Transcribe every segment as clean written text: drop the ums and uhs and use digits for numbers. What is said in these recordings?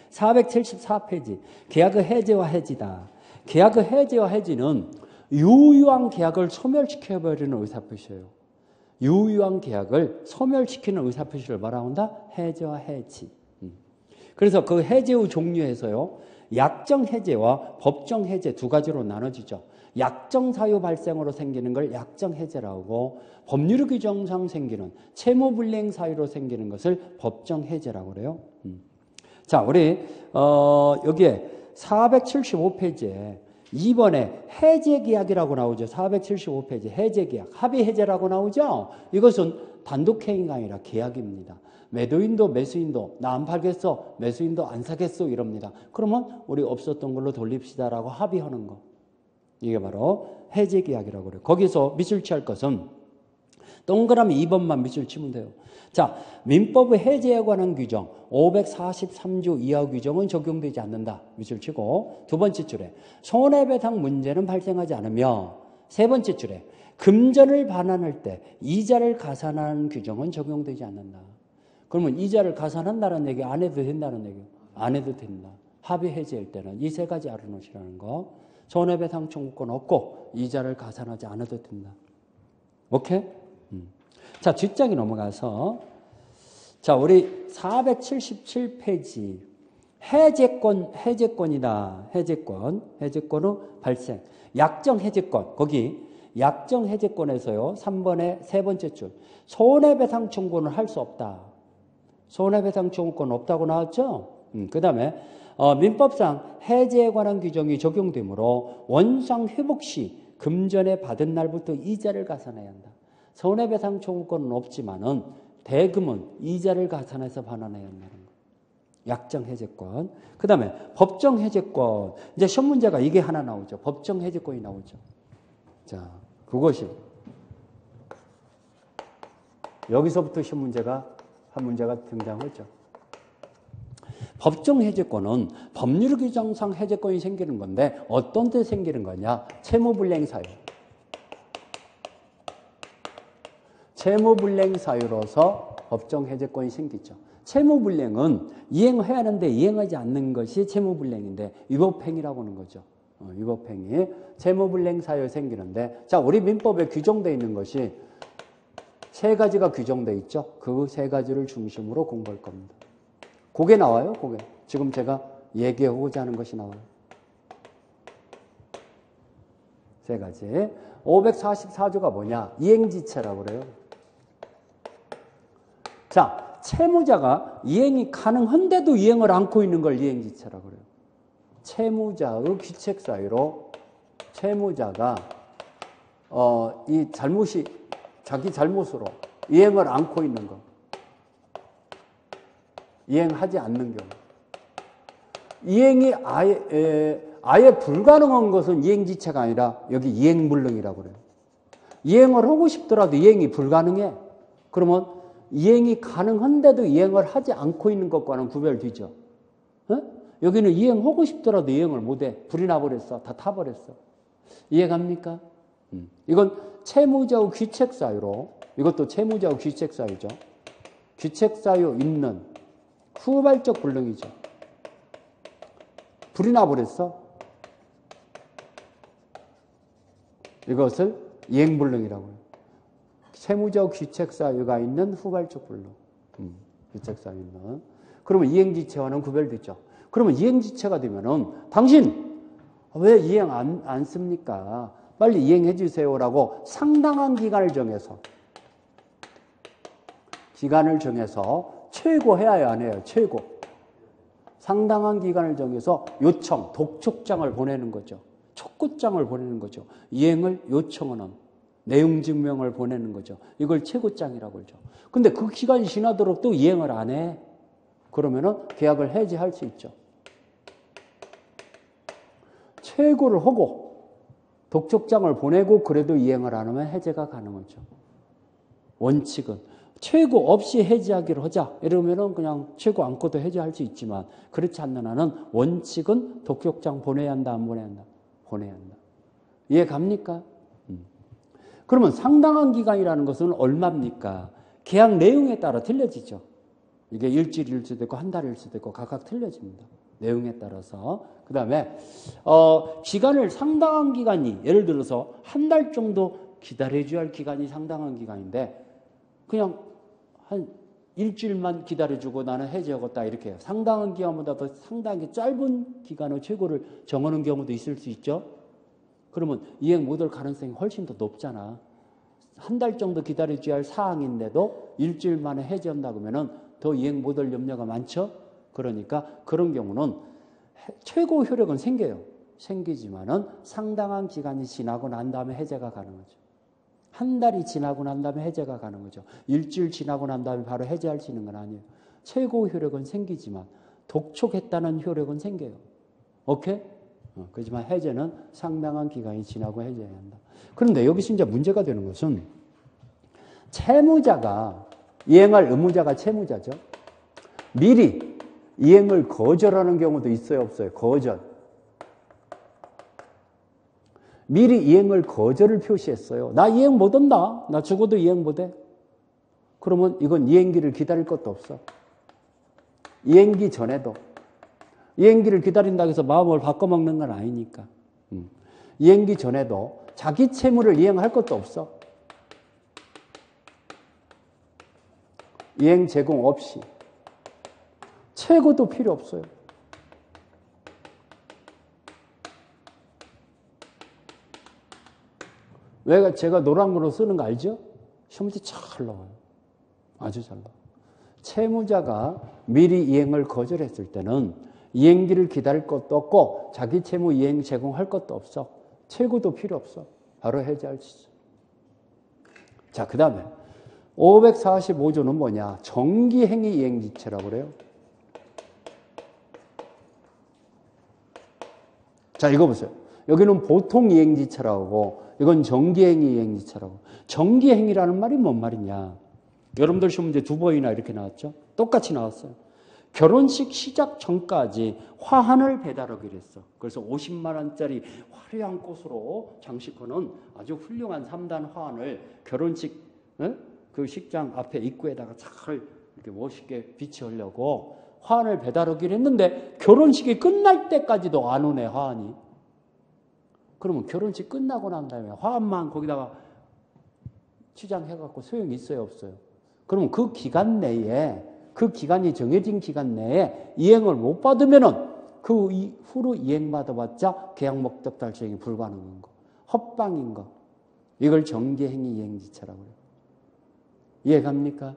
474페이지. 계약의 해제와 해지다. 계약의 해제와 해지는 유효한 계약을 소멸시켜버리는 의사표시예요. 유효한 계약을 소멸시키는 의사표시를 뭐라고 한다? 해제와 해지. 그래서 그 해제의 종류에서요, 약정 해제와 법정 해제 두 가지로 나눠지죠. 약정 사유 발생으로 생기는 걸 약정 해제라고 하고, 법률 규정상 생기는 채무 불이행 사유로 생기는 것을 법정 해제라고 그래요. 자, 우리 여기에 475페이지에 2번에 해제 계약이라고 나오죠. 475페이지 해제 계약, 합의 해제라고 나오죠. 이것은 단독 행위가 아니라 계약입니다. 매도인도 매수인도 나 안 팔겠어, 매수인도 안 사겠어 이럽니다. 그러면 우리 없었던 걸로 돌립시다라고 합의하는 거. 이게 바로 해제 계약이라고 그래요. 거기서 밑줄 취할 것은 동그라미 2번만 밑줄 치면 돼요. 자, 민법의 해제에 관한 규정 543조 이하 규정은 적용되지 않는다. 밑줄 치고 두 번째 줄에 손해배상 문제는 발생하지 않으며 세 번째 줄에 금전을 반환할 때 이자를 가산하는 규정은 적용되지 않는다. 그러면 이자를 가산한다는 얘기 안 해도 된다는 얘기? 안 해도 된다. 합의 해제할 때는 이 세 가지 알아놓으시라는 거. 손해배상 청구권 없고 이자를 가산하지 않아도 된다. 오케이? 자, 뒷장이 넘어가서 자, 우리 477페이지 해제권이다. 해제권의 발생. 약정 해제권. 거기 약정 해제권에서요. 3번의 세 번째 줄. 손해배상 청구는 할 수 없다. 손해배상 청구권 없다고 나왔죠? 그 다음에 민법상 해제에 관한 규정이 적용되므로 원상 회복 시 금전에 받은 날부터 이자를 가산해야 한다. 손해배상 청구권은 없지만은 대금은 이자를 가산해서 반환해야 한다는 거. 약정 해제권. 그 다음에 법정 해제권. 이제 시험 문제가 이게 하나 나오죠. 법정 해제권이 나오죠. 자, 그것이 여기서부터 시험 문제가 한 문제가 등장하죠. 법정 해제권은 법률 규정상 해제권이 생기는 건데 어떤 때 생기는 거냐? 채무불이행 사유. 채무불이행 사유로서 법정 해제권이 생기죠. 채무불이행은 이행해야 하는데 이행하지 않는 것이 채무불이행인데 위법행위라고 하는 거죠. 위법행위. 채무불이행 사유에 생기는데 자, 우리 민법에 규정되어 있는 것이 세 가지가 규정되어 있죠. 그 세 가지를 중심으로 공부할 겁니다. 그게 나와요. 그게. 지금 제가 얘기하고자 하는 것이 나와요. 세 가지. 544조가 뭐냐? 이행지체라고 그래요. 자, 채무자가 이행이 가능한데도 이행을 않고 있는 걸 이행지체라고 그래요. 채무자의 귀책 사유로 채무자가 이 잘못이 자기 잘못으로 이행을 않고 있는 것. 이행하지 않는 경우. 이행이 아예 불가능한 것은 이행지체가 아니라 여기 이행불능이라고 그래요. 이행을 하고 싶더라도 이행이 불가능해. 그러면 이행이 가능한데도 이행을 하지 않고 있는 것과는 구별되죠. 여기는 이행하고 싶더라도 이행을 못해. 불이 나버렸어. 다 타버렸어. 이해갑니까? 이건 채무자의 귀책 사유로, 이것도 채무자의 귀책 사유죠. 귀책 사유 있는 후발적 불능이죠. 불이 나버렸어. 이것을 이행불능이라고 해요. 채무자의 귀책 사유가 있는 후발적 불능. 귀책 사유 있는. 그러면 이행지체와는 구별되죠. 그러면 이행지체가 되면은 당신 왜 이행 안 씁니까? 빨리 이행해 주세요라고 상당한 기간을 정해서 최고 해야 해요, 안 해요? 최고. 상당한 기간을 정해서 요청, 독촉장을 보내는 거죠. 촉구장을 보내는 거죠. 이행을 요청하는 내용 증명을 보내는 거죠. 이걸 최고장이라고 그러죠. 근데 그 기간이 지나도록 또 이행을 안 해. 그러면은 계약을 해지할 수 있죠. 최고를 하고 독촉장을 보내고 그래도 이행을 안 하면 해제가 가능하죠. 원칙은 최고 없이 해지하기로 하자. 이러면은 그냥 최고 안고도 해지할 수 있지만 그렇지 않는 한은 원칙은 독촉장 보내야 한다, 안 보내야 한다? 보내야 한다. 이해 갑니까? 그러면 상당한 기간이라는 것은 얼마입니까? 계약 내용에 따라 틀려지죠. 이게 일주일일 수도 있고 한 달일 수도 있고 각각 틀려집니다. 내용에 따라서. 그 다음에 기간을 상당한 기간이 예를 들어서 한 달 정도 기다려줘야 할 기간이 상당한 기간인데 그냥 한 일주일만 기다려주고 나는 해지하겠다 이렇게 해요. 상당한 기간보다 더 상당히 짧은 기간의 최고를 정하는 경우도 있을 수 있죠. 그러면 이행 못할 가능성이 훨씬 더 높잖아. 한 달 정도 기다려줘야 할 사항인데도 일주일 만에 해지한다고 하면 더 이행 못할 염려가 많죠. 그러니까 그런 경우는 최고 효력은 생겨요. 생기지만은 상당한 기간이 지나고 난 다음에 해제가 가능하죠. 한 달이 지나고 난 다음에 해제가 가능하죠. 일주일 지나고 난 다음에 바로 해제할 수 있는 건 아니에요. 최고 효력은 생기지만 독촉했다는 효력은 생겨요. 오케이? 그렇지만 해제는 상당한 기간이 지나고 해제해야 한다. 그런데 여기서 이제 문제가 되는 것은 채무자가 이행할 의무자가 채무자죠. 미리 이행을 거절하는 경우도 있어요, 없어요? 거절. 미리 이행을 거절을 표시했어요. 나 이행 못한다. 나 죽어도 이행 못해. 그러면 이건 이행기를 기다릴 것도 없어. 이행기 전에도. 이행기를 기다린다고 해서 마음을 바꿔먹는 건 아니니까. 이행기 전에도 자기 채무를 이행할 것도 없어. 이행 제공 없이. 최고도 필요 없어요. 왜 제가 노란으로 쓰는 거 알죠? 시험 문제 잘 나와요. 아주 잘 나와요. 채무자가 미리 이행을 거절했을 때는 이행기를 기다릴 것도 없고 자기 채무 이행 제공할 것도 없어. 최고도 필요 없어. 바로 해제할 수 있어. 자, 그 다음에 545조는 뭐냐? 정기행위 이행지체라고 그래요. 자, 읽어보세요. 여기는 보통 이행지체라고 하고 이건 정기행위 이행지체라고. 정기행위라는 말이 뭔 말이냐? 여러분들 시험 문제 2번이나 이렇게 나왔죠? 똑같이 나왔어요. 결혼식 시작 전까지 화환을 배달하기로 했어. 그래서 50만 원짜리 화려한 꽃으로 장식하는 아주 훌륭한 3단 화환을 결혼식 그 식장 앞에 입구에다가 잘 이렇게 멋있게 비치하려고 화환을 배달하기로 했는데 결혼식이 끝날 때까지도 안 오네, 화환이. 그러면 결혼식 끝나고 난 다음에 화환만 거기다가 치장해갖고 소용이 있어요, 없어요? 그러면 그 기간 내에, 그 기간이 정해진 기간 내에 이행을 못 받으면은 그 후로 이행받아봤자 계약 목적 달성이 불가능한 거. 헛방인 거. 이걸 정기행위 이행지체라고 해요. 이해갑니까?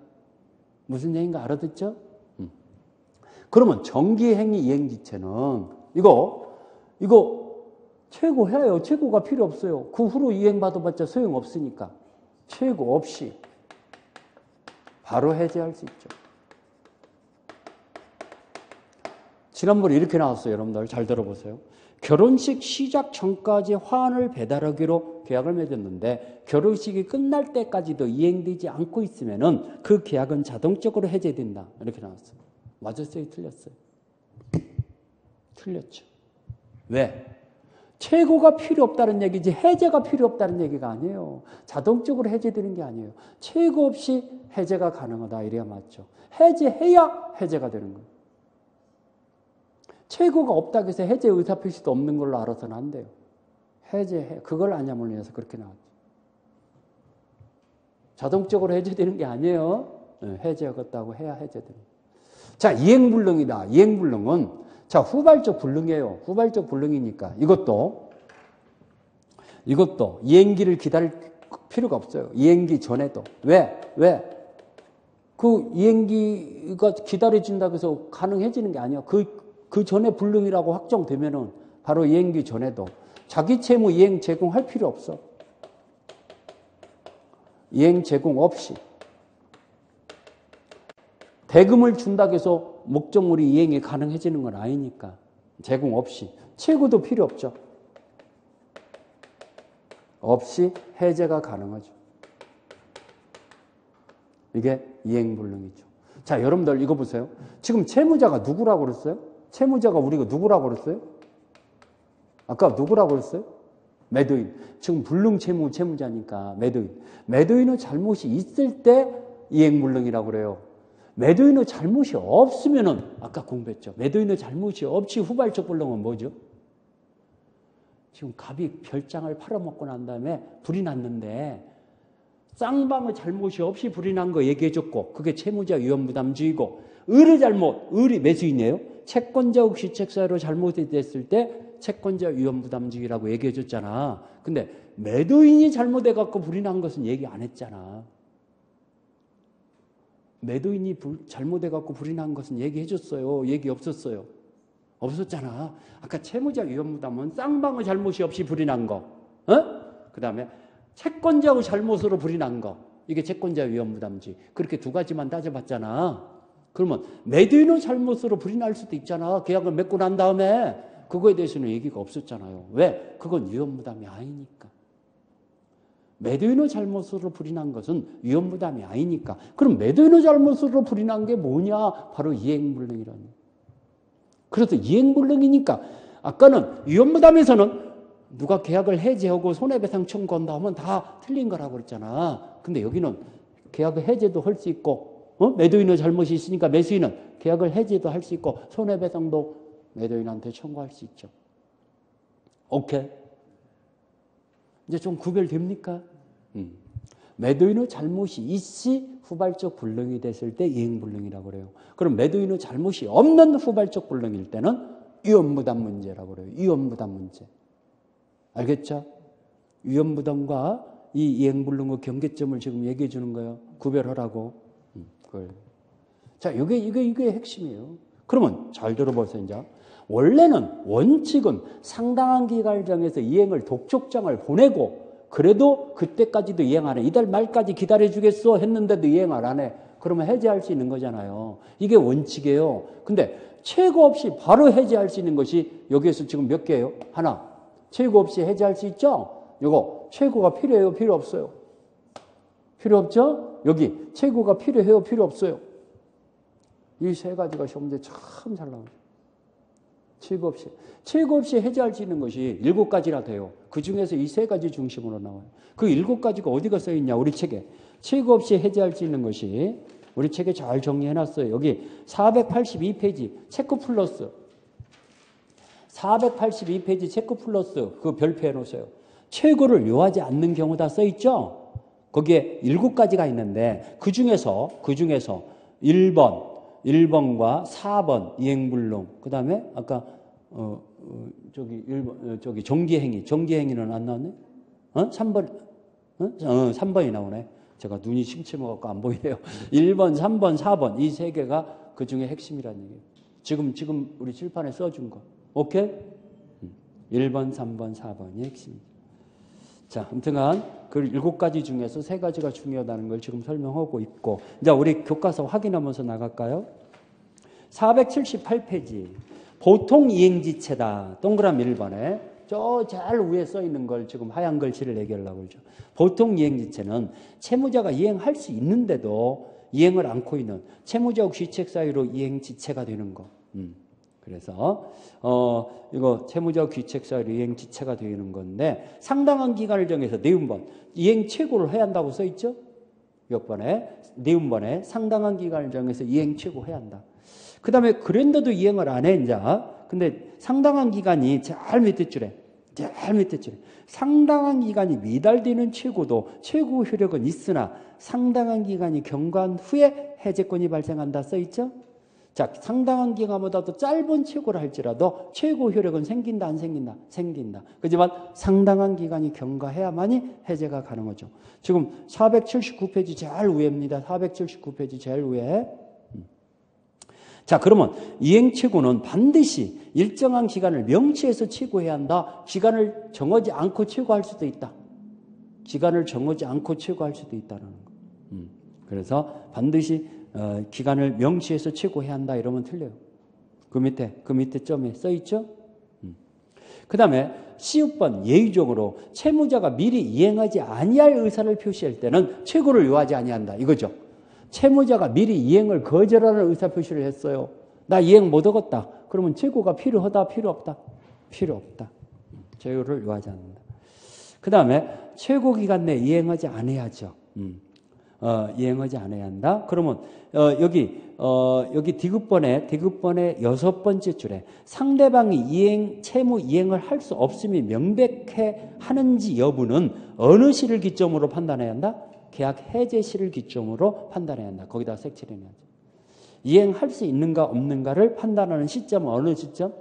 무슨 얘기인가 알아듣죠? 그러면 정기행위 이행지체는 이거 최고해요. 최고가 필요 없어요. 그 후로 이행받아봤자 소용없으니까. 최고 없이 바로 해제할 수 있죠. 지난번에 이렇게 나왔어요. 여러분들 잘 들어보세요. 결혼식 시작 전까지 화환을 배달하기로 계약을 맺었는데 결혼식이 끝날 때까지도 이행되지 않고 있으면은 그 계약은 자동적으로 해제된다. 이렇게 나왔어요. 맞았어요? 틀렸어요? 틀렸죠. 왜? 최고가 필요 없다는 얘기지 해제가 필요 없다는 얘기가 아니에요. 자동적으로 해제되는 게 아니에요. 최고 없이 해제가 가능하다. 이래야 맞죠. 해제해야 해제가 되는 거예요. 최고가 없다고 해서 해제 의사표시도 없는 걸로 알아서는 안 돼요. 해제해. 그걸 아냐물로 해서 그렇게 나왔죠. 자동적으로 해제되는 게 아니에요. 해제하겠다고 해야 해제되는 거예요. 자, 이행불능이다. 이행불능은 자, 후발적 불능이에요. 후발적 불능이니까 이것도 이행기를 기다릴 필요가 없어요. 이행기 전에도. 왜? 그 이행기가 기다려진다고 해서 가능해지는 게 아니야. 그 전에 불능이라고 확정되면은 바로 이행기 전에도 자기 채무 이행 제공할 필요 없어. 이행 제공 없이. 대금을 준다고 해서 목적물이 이행이 가능해지는 건 아니니까. 제공 없이. 최고도 필요 없죠. 없이 해제가 가능하죠. 이게 이행불능이죠. 자, 여러분들 이거 보세요. 지금 채무자가 누구라고 그랬어요? 채무자가 우리가 누구라고 그랬어요? 아까 누구라고 그랬어요? 매도인. 지금 불능 채무자니까 매도인. 매도인의 잘못이 있을 때 이행불능이라고 그래요. 매도인의 잘못이 없으면은 아까 공부했죠. 매도인의 잘못이 없이 후발적 불능은 뭐죠? 지금 갑이 별장을 팔아먹고 난 다음에 불이 났는데 쌍방의 잘못이 없이 불이 난 거 얘기해줬고 그게 채무자 위험부담주의고 을의 잘못, 을이 매수인이에요. 채권자 혹시 책사유로 잘못이 됐을 때 채권자 위험부담주의라고 얘기해줬잖아. 근데 매도인이 잘못해갖고 불이 난 것은 얘기 안 했잖아. 매도인이 잘못해갖고 불이 난 것은 얘기해줬어요. 얘기 없었어요. 없었잖아. 아까 채무자 위험부담은 쌍방의 잘못이 없이 불이 난 거. 그 다음에 채권자의 잘못으로 불이 난 거. 이게 채권자 위험부담주의. 그렇게 두 가지만 따져봤잖아. 그러면 매도인의 잘못으로 불이 날 수도 있잖아. 계약을 맺고 난 다음에 그거에 대해서는 얘기가 없었잖아요. 왜? 그건 위험부담이 아니니까. 매도인의 잘못으로 불이 난 것은 위험부담이 아니니까. 그럼 매도인의 잘못으로 불이 난 게 뭐냐? 바로 이행불능이라는. 그래서 이행불능이니까 아까는 위험부담에서는 누가 계약을 해지하고 손해배상 청구한다 하면 다 틀린 거라고 그랬잖아. 근데 여기는 계약을 해제도 할 수 있고 매도인의 잘못이 있으니까 매수인은 계약을 해지도 할 수 있고 손해배상도 매도인한테 청구할 수 있죠. 오케이? 이제 좀 구별됩니까? 매도인의 잘못이 있이 후발적 불능이 됐을 때 이행불능이라고 그래요. 그럼 매도인의 잘못이 없는 후발적 불능일 때는 위험부담 문제라고 그래요. 위험부담 문제. 알겠죠? 위험부담과 이 이행불능의 경계점을 지금 얘기해 주는 거예요. 구별하라고. 그걸. 자, 이게 핵심이에요. 그러면 잘 들어보세요, 이제. 원래는 원칙은 상당한 기간을 정해서 이행을 독촉장을 보내고 그래도 그때까지도 이행 안 해. 이달 말까지 기다려주겠어 했는데도 이행 안 해. 그러면 해지할 수 있는 거잖아요. 이게 원칙이에요. 근데 최고 없이 바로 해지할 수 있는 것이 여기에서 지금 몇 개예요? 하나. 최고 없이 해지할 수 있죠? 이거 최고가 필요해요? 필요 없어요? 필요 없죠? 여기 최고가 필요해요? 필요 없어요? 이 세 가지가 시험문제 참 잘 나와요. 최고 없이 해지할 수 있는 것이 7가지나 돼요. 그 중에서 이 세 가지 중심으로 나와요. 그 7가지가 어디가 써있냐? 우리 책에. 최고 없이 해지할 수 있는 것이 우리 책에 잘 정리해놨어요. 여기 482페이지 체크 플러스 482페이지 체크 플러스 그 별표해 놓으세요. 최고를 요하지 않는 경우 다 써있죠? 거기에 7가지가 있는데 그 중에서 1번과 4번 이행불능, 그 다음에 아까 저기 정기행위는 안 나왔네? 3번이 나오네. 제가 눈이 침침해갖고 안 보이네요. 1번, 3번, 4번 이 세 개가 그 중에 핵심이라는 얘기예요. 지금 우리 칠판에 써준 거. 오케이? 1번, 3번, 4번이 핵심이죠. 자, 아무튼간 그 7가지 중에서 3가지가 중요하다는 걸 지금 설명하고 있고, 이제 우리 교과서 확인하면서 나갈까요? 478페이지. 보통 이행지체다. 동그라미 1번에 저 제일 위에 써 있는 걸 지금 하얀 글씨를 얘기하려고 그러죠. 보통 이행지체는 채무자가 이행할 수 있는데도 이행을 않고 있는 채무자하고 귀책 사이로 이행지체가 되는 거. 그래서 이거 채무자 귀책 사유로 이행 지체가 되는 건데 상당한 기간을 정해서 네음번 이행 최고를 해야 한다고 써 있죠? 역번에 네음번에 상당한 기간을 정해서 이행 최고 해야 한다. 그다음에 그랜데도 이행을 안 해 이제. 근데 상당한 기간이 제일 밑에 줄에 상당한 기간이 미달되는 최고도 최고 효력은 있으나 상당한 기간이 경과한 후에 해제권이 발생한다 써 있죠? 자, 상당한 기간보다도 짧은 최고를 할지라도 최고 효력은 생긴다, 안 생긴다? 생긴다. 그렇지만 상당한 기간이 경과해야만이 해제가 가능하죠. 지금 479페이지 제일 위에입니다. 479페이지 제일 위에. 자, 그러면 이행 최고는 반드시 일정한 기간을 명시해서 최고해야 한다. 기간을 정하지 않고 최고할 수도 있다. 기간을 정하지 않고 최고할 수도 있다는 거. 그래서 반드시 기간을 명시해서 최고해야 한다 이러면 틀려요. 그 밑에 점에 써 있죠? 그 다음에 C6번 예의적으로 채무자가 미리 이행하지 아니할 의사를 표시할 때는 최고를 요하지 아니한다 이거죠. 채무자가 미리 이행을 거절하는 의사표시를 했어요. 나 이행 못 하겠다. 그러면 최고가 필요하다, 필요 없다? 필요 없다. 최고를 요하지 않는다. 그 다음에 최고 기간 내에 이행하지 않아야죠. 이행하지 않아야 한다. 그러면 여기 디귿번의 여섯 번째 줄에 상대방이 채무 이행을 할 수 없음이 명백해 하는지 여부는 어느 시를 기점으로 판단해야 한다? 계약 해제 시를 기점으로 판단해야 한다. 거기다 색칠해야죠. 이행할 수 있는가 없는가를 판단하는 시점은 어느 시점?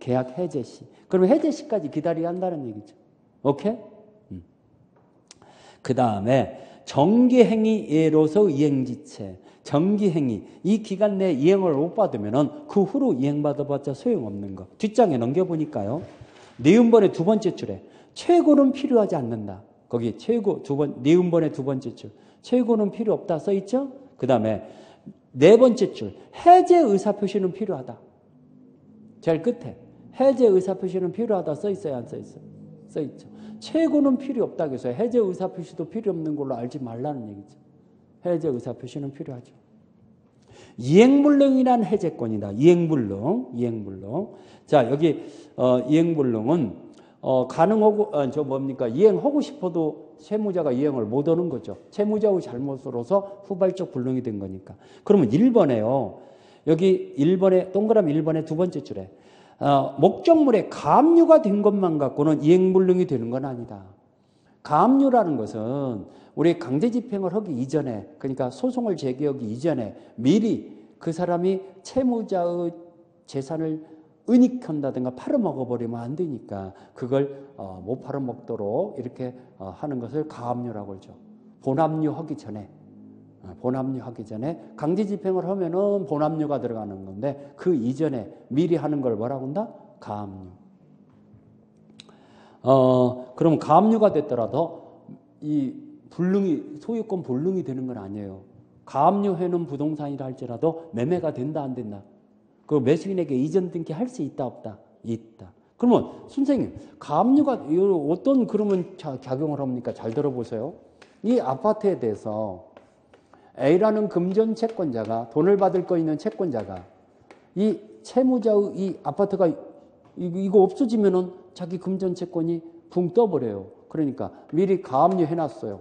계약 해제 시. 그러면 해제 시까지 기다려야 한다는 얘기죠. 오케이? 그 다음에 정기행위 예로서 이행지체. 정기행위. 이 기간 내에 이행을 못 받으면 그 후로 이행받아봤자 소용없는 거. 뒷장에 넘겨보니까요. 니은번의 두 번째 줄에 최고는 필요하지 않는다. 거기 최고 니은번의 두 번째 줄. 최고는 필요 없다 써있죠? 그 다음에 네 번째 줄. 해제 의사표시는 필요하다. 제일 끝에. 해제 의사표시는 필요하다 써있어요? 안 써있어요? 써있죠. 최고는 필요 없다고 해서 해제 의사표시도 필요 없는 걸로 알지 말라는 얘기죠. 해제 의사표시는 필요하죠. 이행불능이란 해제권이다. 이행불능. 자, 여기 이행불능은 가능하고 이행하고 싶어도 채무자가 이행을 못 하는 거죠. 채무자의 잘못으로서 후발적 불능이 된 거니까. 그러면 1번에요. 여기 1번에 동그라미 1번의 두 번째 줄에 목적물에 가압류가 된 것만 갖고는 이행불능이 되는 건 아니다. 가압류라는 것은 우리 강제집행을 하기 이전에, 그러니까 소송을 제기하기 이전에 미리 그 사람이 채무자의 재산을 은닉한다든가 팔아먹어버리면 안 되니까 그걸 못 팔아먹도록 이렇게 하는 것을 가압류라고 하죠. 본압류하기 전에 강제집행을 하면은 본압류가 들어가는 건데 그 이전에 미리 하는 걸 뭐라고 한다? 가압류. 그럼 가압류가 됐더라도 이 소유권 불능이 되는 건 아니에요. 가압류해놓은 부동산이라 할지라도 매매가 된다 안 된다. 그 매수인에게 이전 등기 할 수 있다 없다? 있다. 그러면 선생님 가압류가 어떤 그러면 작용을 합니까? 잘 들어보세요. 이 아파트에 대해서 A라는 금전 채권자가 돈을 받을 거 있는 채권자가 이 채무자의 이 아파트가 이거 없어지면은 자기 금전 채권이 붕 떠버려요. 그러니까 미리 가압류 해놨어요.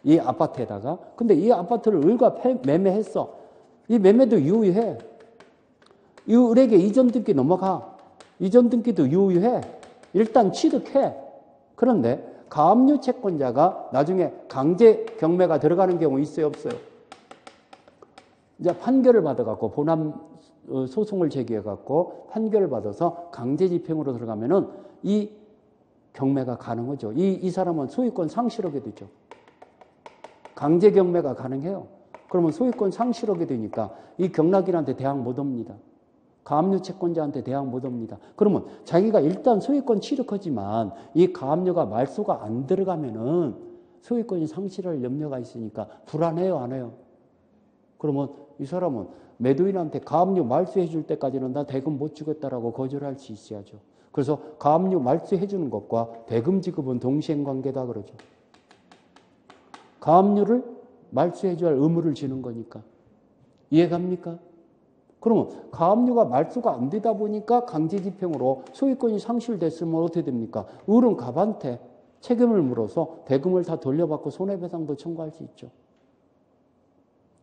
이 아파트에다가. 근데 이 아파트를 을과 매매했어. 이 매매도 유효해. 이 을에게 이전 등기 넘어가. 이전 등기도 유효해. 일단 취득해. 그런데 가압류 채권자가 나중에 강제 경매가 들어가는 경우 있어요, 없어요? 이제 판결을 받아갖고 본안 소송을 제기해갖고 판결을 받아서 강제 집행으로 들어가면은 이 경매가 가능하죠. 이 사람은 소유권 상실하게 되죠. 강제 경매가 가능해요. 그러면 소유권 상실하게 되니까 이 경락인한테 대항 못 합니다. 가압류 채권자한테 대항 못 합니다. 그러면 자기가 일단 소유권 취득하지만 이 가압류가 말소가 안 들어가면은 소유권이 상실할 염려가 있으니까 불안해요, 안 해요? 그러면 이 사람은 매도인한테 가압류 말소해 줄 때까지는 나 대금 못 주겠다라고 거절할 수 있어야죠. 그래서 가압류 말소해 주는 것과 대금 지급은 동시행관계다 그러죠. 가압류를 말소해 줘야 할 의무를 지는 거니까. 이해갑니까? 그러면 가압류가 말소가 안 되다 보니까 강제집행으로 소유권이 상실됐으면 어떻게 됩니까? 을은 갑한테 책임을 물어서 대금을 다 돌려받고 손해배상도 청구할 수 있죠.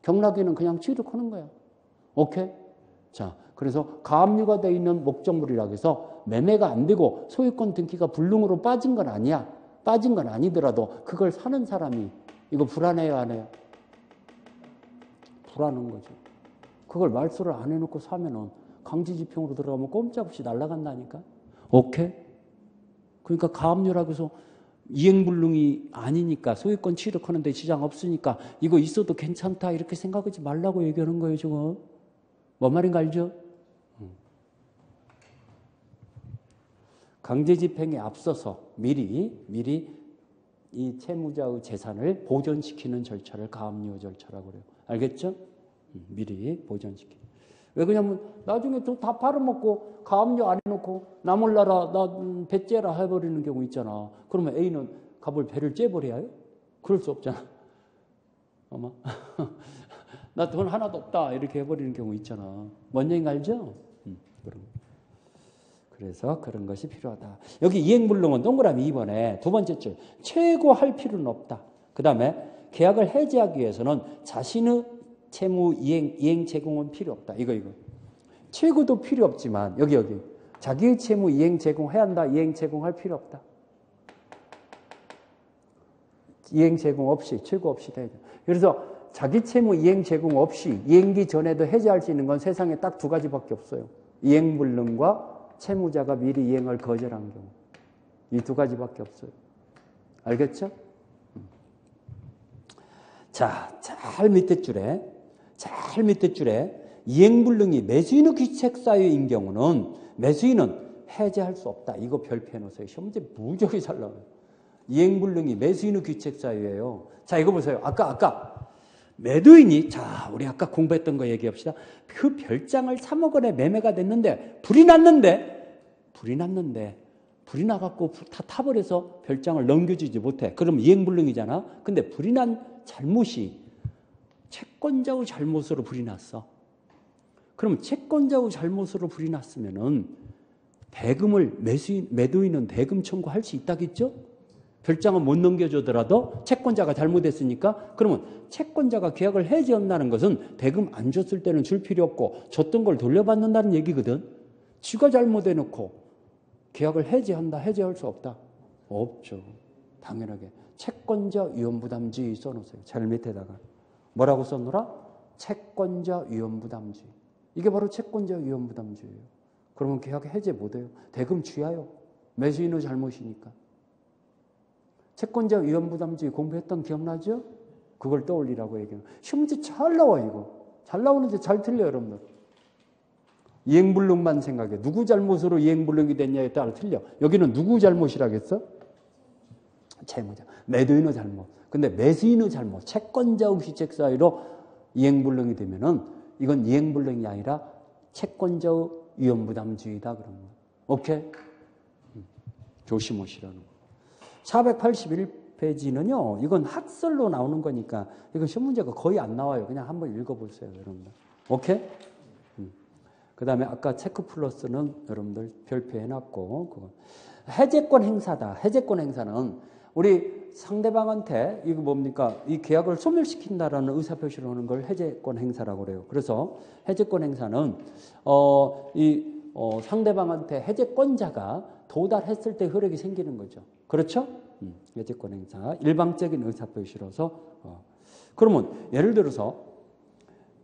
경락인은 그냥 취득하는 거야. 오케이? 자, 그래서 가압류가 되어 있는 목적물이라고 해서 매매가 안 되고 소유권 등기가 불능으로 빠진 건 아니야. 빠진 건 아니더라도 그걸 사는 사람이 이거 불안해요, 안 해요? 불안한 거죠. 그걸 말소를 안 해놓고 사면은 강제집행으로 들어가면 꼼짝없이 날아간다니까. 오케이? 그러니까 가압류라고 해서 이행불능이 아니니까 소유권 취득하는데 지장 없으니까 이거 있어도 괜찮다 이렇게 생각하지 말라고 얘기하는 거예요 지금. 뭔 말인가 알죠? 강제집행에 앞서서 미리 이 채무자의 재산을 보존시키는 절차를 가압류 절차라고 그래요. 알겠죠? 미리 보존시키. 왜 그러냐면 나중에 다 팔아먹고 가압류 안 해놓고 나 몰라라 나 배 째라 해버리는 경우 있잖아. 그러면 A는 갑을 배를 째버려야 해요? 그럴 수 없잖아. 아마 나 돈 하나도 없다 이렇게 해버리는 경우 있잖아. 뭔 얘기인가 알죠? 그래서 그런 것이 필요하다. 여기 이행불능은 동그라미 2번에 두 번째 줄 최고할 필요는 없다. 그 다음에 계약을 해지하기 위해서는 자신의 채무 이행 제공은 필요 없다. 이거. 최고도 필요 없지만 여기 자기의 채무 이행 제공해야 한다. 이행 제공할 필요 없다. 이행 제공 없이 최고 없이 돼야 돼. 그래서 자기 채무 이행 제공 없이 이행기 전에도 해지할 수 있는 건 세상에 딱 두 가지밖에 없어요. 이행불능과 채무자가 미리 이행을 거절한 경우. 이 두 가지밖에 없어요. 알겠죠? 자, 잘 밑에 줄에 이행불능이 매수인의 귀책사유인 경우는 매수인은 해지할 수 없다. 이거 별표해 놓으세요. 시험 문제 무지하게 잘 나와요. 이행불능이 매수인의 귀책사유예요. 자, 이거 보세요. 아까 매도인이, 자, 우리 아까 공부했던 거 얘기합시다. 그 별장을 3억 원에 매매가 됐는데 불이 나갖고 다 타버려서 별장을 넘겨주지 못해. 그럼 이행불능이잖아. 근데 불이 난 잘못이 채권자의 잘못으로 불이 났어. 그럼 채권자의 잘못으로 불이 났으면은 대금을 매도인은 대금 청구할 수 있다겠죠? 별장은 못 넘겨주더라도 채권자가 잘못했으니까. 그러면 채권자가 계약을 해지한다는 것은 대금 안 줬을 때는 줄 필요 없고 줬던 걸 돌려받는다는 얘기거든. 쥐가 잘못해놓고 계약을 해지할 수 없다. 없죠. 당연하게. 채권자 위험부담주의 써놓으세요. 제일 밑에다가. 뭐라고 써놓으라? 채권자 위험부담주의. 이게 바로 채권자 위험부담주의예요. 그러면 계약 해지 못해요. 대금 쥐어요. 매수인의 잘못이니까. 채권자 위험부담주의 공부했던 기억나죠? 그걸 떠올리라고 얘기해요. 시험 문제 잘 나와 이거. 잘 나오는데 잘 틀려요 여러분들. 이행불능만 생각해. 누구 잘못으로 이행불능이 됐냐에 따라 틀려. 여기는 누구 잘못이라겠어? 채무자. 매도인의 잘못. 근데 매수인의 잘못. 채권자의 귀책 사유로 이행불능이 되면은 이건 이행불능이 아니라 채권자의 위험부담주의다 그럽니다. 오케이? 조심하시라는 거. 481페이지는요. 이건 학설로 나오는 거니까 이건 시험 문제가 거의 안 나와요. 그냥 한번 읽어보세요, 여러분들. 오케이? 그 다음에 아까 체크 플러스는 여러분들 별표해놨고, 그거. 해제권 행사다. 해제권 행사는 우리 상대방한테 이거 뭡니까? 이 계약을 소멸시킨다라는 의사표시를 하는 걸 해제권 행사라고 그래요. 그래서 해제권 행사는 상대방한테 해제권자가 도달했을 때 효력이 생기는 거죠. 그렇죠? 해제권 행사. 일방적인 의사표시로서. 그러면 예를 들어서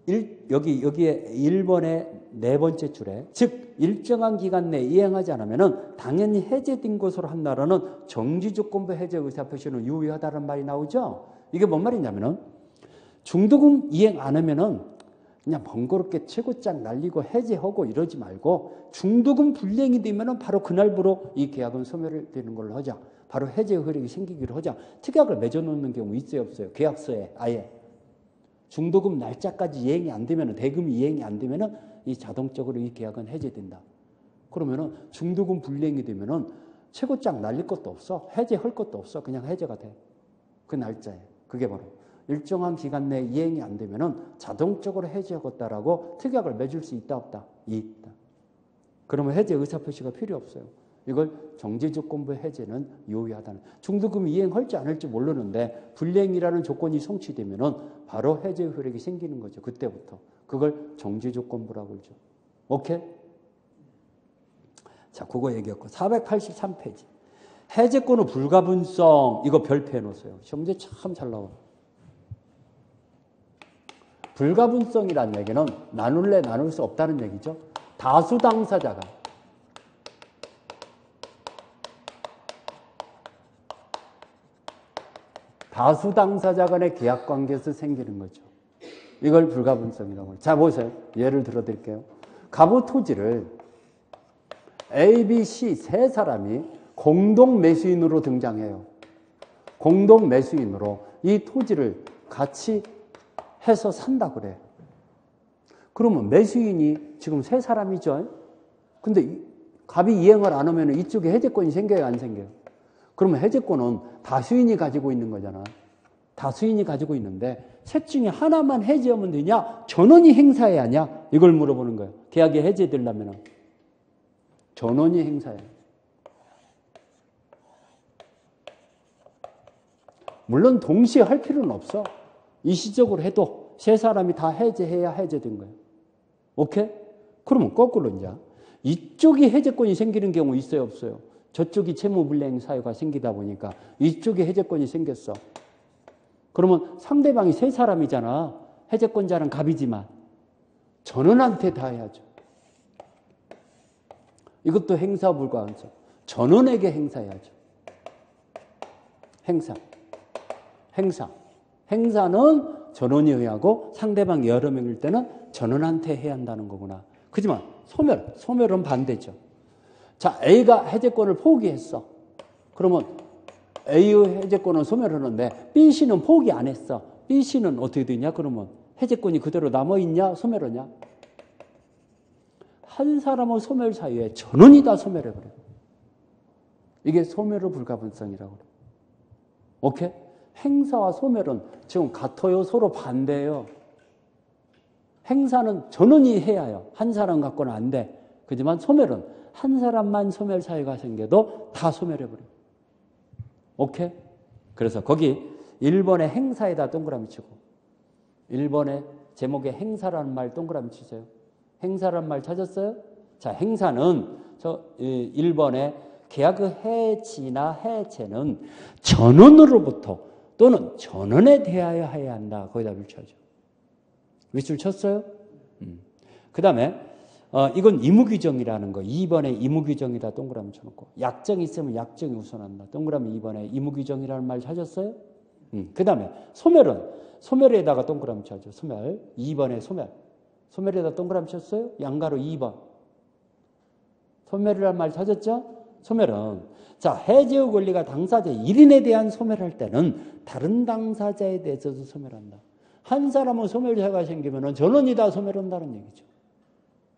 여기에 1번의 네 번째 줄에 즉 일정한 기간 내에 이행하지 않으면 당연히 해제된 것으로 한다라는 정지조건부 해제 의사표시는 유효하다는 말이 나오죠. 이게 뭔 말이냐면은 중도금 이행 안 하면은 그냥 번거롭게 최고장 날리고 해제하고 이러지 말고 중도금 불이행이 되면은 바로 그날부로 이 계약은 소멸되는 걸로 하자. 바로 해제 효력이 생기기로 하자. 특약을 맺어놓는 경우 있어요 없어요? 계약서에 아예. 중도금 날짜까지 이행이 안 되면 대금이 이행이 안 되면 이 자동적으로 이 계약은 해제된다. 그러면은 중도금 불이행이 되면은 최고장 날릴 것도 없어. 해제할 것도 없어. 그냥 해제가 돼. 그 날짜에. 그게 바로 일정한 기간 내에 이행이 안 되면은 자동적으로 해제하겠다라고 특약을 맺을 수 있다 없다? 있다. 그러면 해제 의사표시가 필요 없어요. 이걸 정지조건부 해제는 유효하다는. 중도금이 이행할지 안 할지 모르는데 불이행이라는 조건이 성취되면은 바로 해제 효력이 생기는 거죠. 그때부터. 그걸 정지조건부라고 그러죠. 오케이? 자, 그거 얘기했고. 483페이지. 해제권의 불가분성. 이거 별표해 놓으세요. 시험 문제 참 잘 나와요. 불가분성이라는 얘기는 나눌래 나눌 수 없다는 얘기죠. 다수 당사자 간의 계약 관계에서 생기는 거죠. 이걸 불가분성이라고 해요. 자, 보세요. 예를 들어 드릴게요. 갑의 토지를 A, B, C 세 사람이 공동 매수인으로 등장해요. 공동 매수인으로 이 토지를 같이 해서 산다 그래. 그러면 매수인이 지금 세 사람이죠. 근데 갑이 이행을 안 하면 이쪽에 해제권이 생겨요, 안 생겨요? 그러면 해제권은 다수인이 가지고 있는 거잖아. 다수인이 가지고 있는데 셋 중에 하나만 해제하면 되냐? 전원이 행사해야 하냐? 이걸 물어보는 거예요. 계약이 해제되려면 전원이 행사해야. 물론 동시에 할 필요는 없어. 일시적으로 해도 세 사람이 다 해제해야 해제된 거예요. 오케이? 그러면 거꾸로 이제 이쪽이 해제권이 생기는 경우 있어요, 없어요? 저쪽이 채무불이행 사유가 생기다 보니까 이쪽에 해제권이 생겼어. 그러면 상대방이 세 사람이잖아. 해제권자는 갑이지만 전원한테 다 해야죠. 이것도 행사 불가항성. 전원에게 행사해야죠. 행사는 전원이 해야 하고 상대방이 여러 명일 때는 전원한테 해야 한다는 거구나. 그렇지만 소멸은 반대죠. 자, A가 해제권을 포기했어. 그러면 A의 해제권은 소멸하는데 B씨는 포기 안 했어. B씨는 어떻게 되냐? 그러면 해제권이 그대로 남아있냐? 소멸하냐? 한 사람의 소멸 사이에 전원이 다 소멸해버려요. 이게 소멸의 불가분성이라고 그래요. 오케이? 행사와 소멸은 지금 같아요? 서로 반대예요. 행사는 전원이 해야 해요. 한 사람 갖고는 안 돼. 그렇지만 소멸은 한 사람만 소멸 사유가 생겨도 다 소멸해버려요. 오케이? 그래서 거기 1번의 행사에다 동그라미 치고 1번의 제목에 행사라는 말 동그라미 치세요. 행사라는 말 찾았어요? 자, 행사는 1번에 계약의 해지나 해체는 전원으로부터 또는 전원에 대하여 해야 한다. 거기다 밀쳐야죠. 밑줄 쳤어요? 그 다음에 이건 의무규정이라는 거. 2번에 의무규정이다 동그라미 쳐놓고 약정이 있으면 약정이 우선한다. 동그라미 2번에 의무규정이라는 말 찾았어요? 그 다음에 소멸에다가 동그라미 쳐야죠. 소멸. 2번에 소멸에다 동그라미 쳤어요? 양가로 2번. 소멸이라는 말 찾았죠? 소멸은 자, 해제의 권리가 당사자 1인에 대한 소멸할 때는 다른 당사자에 대해서도 소멸한다. 한 사람은 소멸자가 생기면 전원이 다 소멸한다는 얘기죠.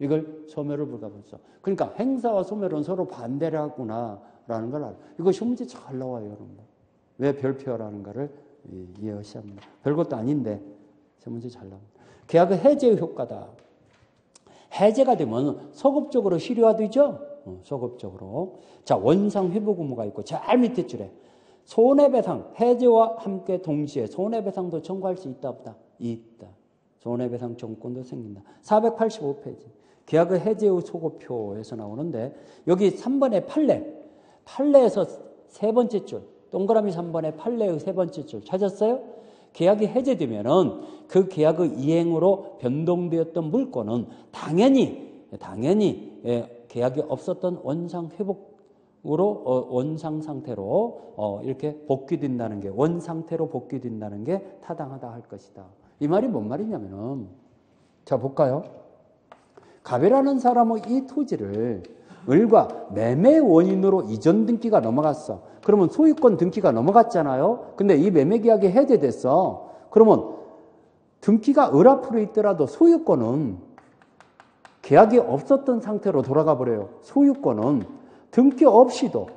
이걸 소멸을 불가분성. 그러니까 행사와 소멸은 서로 반대라구나라는 걸 알아요. 이거 시험 문제 잘 나와요, 여러분. 왜 별표라는가를 이해하셔야 합니다. 별것도 아닌데 시험 문제 잘 나옵니다. 계약의 해제의 효과다. 해제가 되면 소급적으로 실효화되죠? 소급적으로. 자, 원상 회복 의무가 있고 제일 밑에 줄에 손해배상, 해제와 함께 동시에 손해배상도 청구할 수 있다 없다? 있다. 손해배상 청구권도 생긴다. 485페이지. 계약의 해제의 소급표에서 나오는데 여기 3번의 판례에서 세 번째 줄, 동그라미 3번의 판례의 세 번째 줄 찾았어요? 계약이 해제되면은 그 계약의 이행으로 변동되었던 물권은 당연히 계약이 없었던 원상 회복으로 원상 상태로 이렇게 복귀된다는 게 원 상태로 복귀된다는 게 타당하다 할 것이다. 이 말이 뭔 말이냐면은 자 볼까요? 갑이라는 사람은 이 토지를 을과 매매 원인으로 이전 등기가 넘어갔어. 그러면 소유권 등기가 넘어갔잖아요. 근데 이 매매 계약이 해제됐어. 그러면 등기가 을 앞으로 있더라도 소유권은 계약이 없었던 상태로 돌아가 버려요. 소유권은 등기 없이도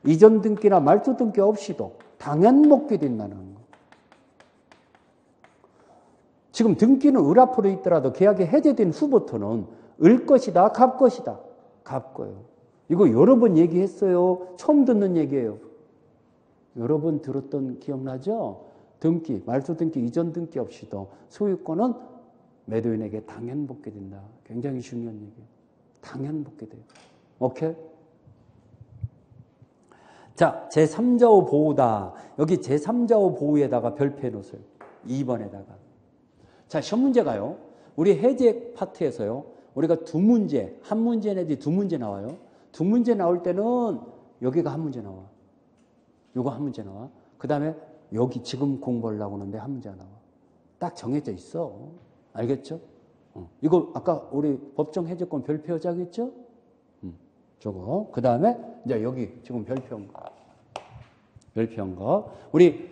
이전 등기나 말소 등기 없이도 당연 복귀된다는 거. 지금 등기는 을 앞으로 있더라도 계약이 해제된 후부터는 을 것이다, 갑 것이다. 갑 거예요. 이거 여러 번 얘기했어요. 처음 듣는 얘기예요. 여러 번 들었던 기억나죠? 등기, 말소 등기, 이전 등기 없이도 소유권은 매도인에게 당연 복귀된다. 굉장히 중요한 얘기예요. 당연 복귀돼요. 오케이? 자, 제3자의 보호다. 여기 제3자의 보호에다가 별표해 놓으세요. 2번에다가. 자, 시험 문제가요. 우리 해제 파트에서요. 우리가 두 문제, 한 문제 내지 두 문제 나와요. 두 문제 나올 때는 여기가 한 문제 나와. 요거 한 문제 나와. 그 다음에 여기 지금 공부하려고 하는데 한 문제가 나와. 딱 정해져 있어. 알겠죠? 이거 아까 우리 법정 해제권 별표하자고 했죠? 저거. 그 다음에 이제 여기 지금 별표한 거. 별표한 거. 우리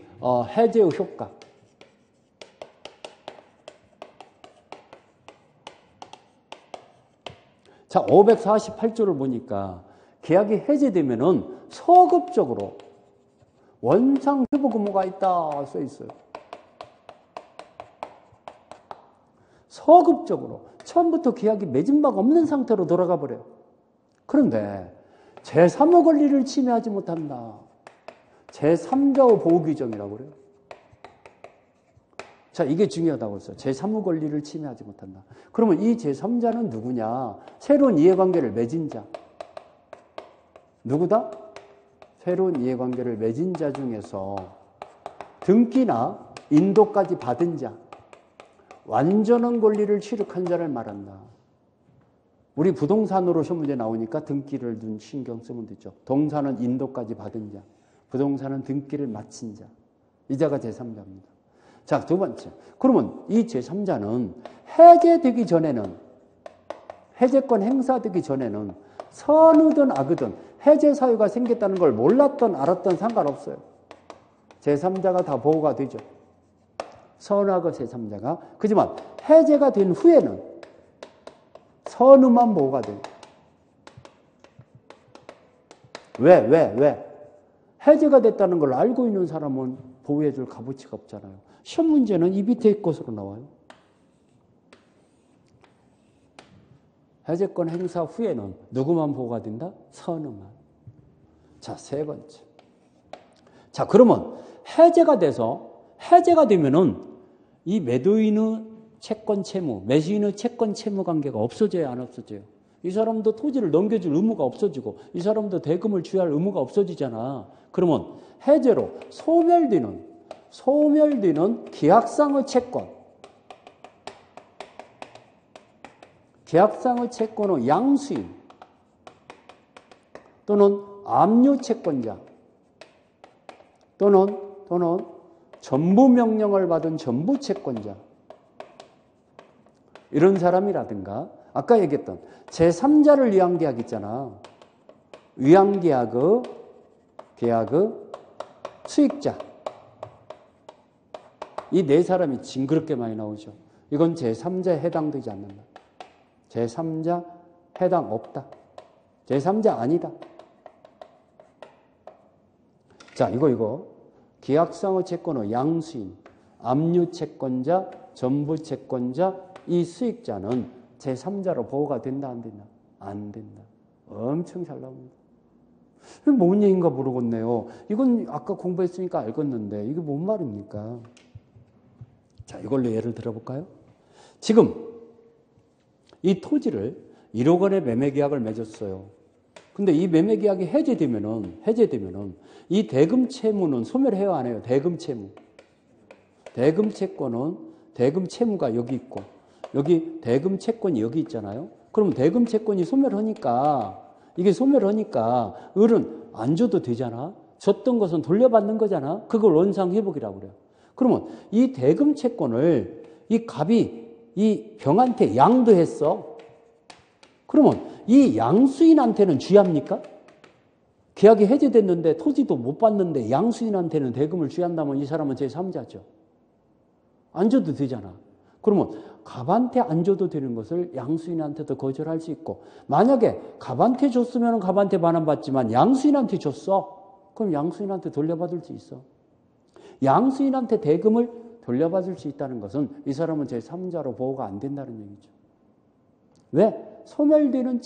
해제의 효과. 자, 548조를 보니까 계약이 해제되면은 소급적으로 원상 회복 의무가 있다 써 있어요. 소급적으로 처음부터 계약이 맺은 바가 없는 상태로 돌아가 버려요. 그런데 제3의 권리를 침해하지 못한다. 제3자의 보호규정이라고 그래요. 자, 이게 중요하다고 했어요. 제3의 권리를 침해하지 못한다. 그러면 이 제3자는 누구냐? 새로운 이해관계를 맺은 자. 누구다? 새로운 이해관계를 맺은 자 중에서 등기나 인도까지 받은 자, 완전한 권리를 취득한 자를 말한다. 우리 부동산으로 시험 문제 나오니까 등기를 둔 신경 쓰면 되죠. 동사는 인도까지 받은 자, 부동산은 등기를 마친 자. 이 자가 제3자입니다. 자, 두 번째. 그러면 이 제3자는 해제되기 전에는, 해제권 행사되기 전에는 선이든 악이든 해제 사유가 생겼다는 걸 몰랐던 알았던 상관없어요. 제3자가 다 보호가 되죠. 선악의 제3자가. 그지만 해제가 된 후에는 선의만 보호가 돼요. 왜? 해제가 됐다는 걸 알고 있는 사람은 보호해줄 값어치가 없잖아요. 시험 문제는 이 밑에 것으로 나와요. 해제권 행사 후에는 누구만 보호가 된다? 선의만. 자, 세 번째. 자, 그러면 해제가 되면은 이 매도인의 채권 채무, 매수인의 채권 채무 관계가 없어져야 안 없어져요? 이 사람도 토지를 넘겨줄 의무가 없어지고 이 사람도 대금을 주의할 의무가 없어지잖아. 그러면 해제로 소멸되는 계약상의 채권, 계약상의 채권의 양수인 또는 압류 채권자 또는 전부 명령을 받은 전부 채권자, 이런 사람이라든가 아까 얘기했던 제3자를 위한 계약 있잖아. 위한 계약의 수익자. 이 네 사람이 징그럽게 많이 나오죠. 이건 제3자에 해당되지 않는다. 제3자 해당 없다. 제3자 아니다. 자, 이거. 계약상의 채권의 양수인, 압류 채권자, 전부 채권자, 이 수익자는 제3자로 보호가 된다, 안 된다? 안 된다. 엄청 잘 나옵니다. 이게 뭔 얘기인가 모르겠네요. 이건 아까 공부했으니까 알겠는데 이게 뭔 말입니까? 자, 이걸로 예를 들어볼까요? 지금 이 토지를 1억 원의 매매 계약을 맺었어요. 근데 이 매매 계약이 해제되면은 이 대금 채무는 소멸해야 안 해요. 대금 채무. 대금 채권은 대금 채무가 여기 있고 여기 대금 채권이 여기 있잖아요. 그럼 대금 채권이 소멸하니까 을은 안 줘도 되잖아. 줬던 것은 돌려받는 거잖아. 그걸 원상 회복이라고 그래요. 그러면 이 대금 채권을 이 갑이 이 병한테 양도했어. 그러면 이 양수인한테는 주의합니까? 계약이 해제됐는데 토지도 못 받는데 양수인한테는 대금을 주의한다면 이 사람은 제3자죠. 안 줘도 되잖아. 그러면 갑한테 안 줘도 되는 것을 양수인한테도 거절할 수 있고, 만약에 갑한테 줬으면 갑한테 반환받지만 양수인한테 줬어. 그럼 양수인한테 돌려받을 수 있어. 양수인한테 대금을 돌려받을 수 있다는 것은 이 사람은 제3자로 보호가 안 된다는 얘기죠. 왜? 소멸되는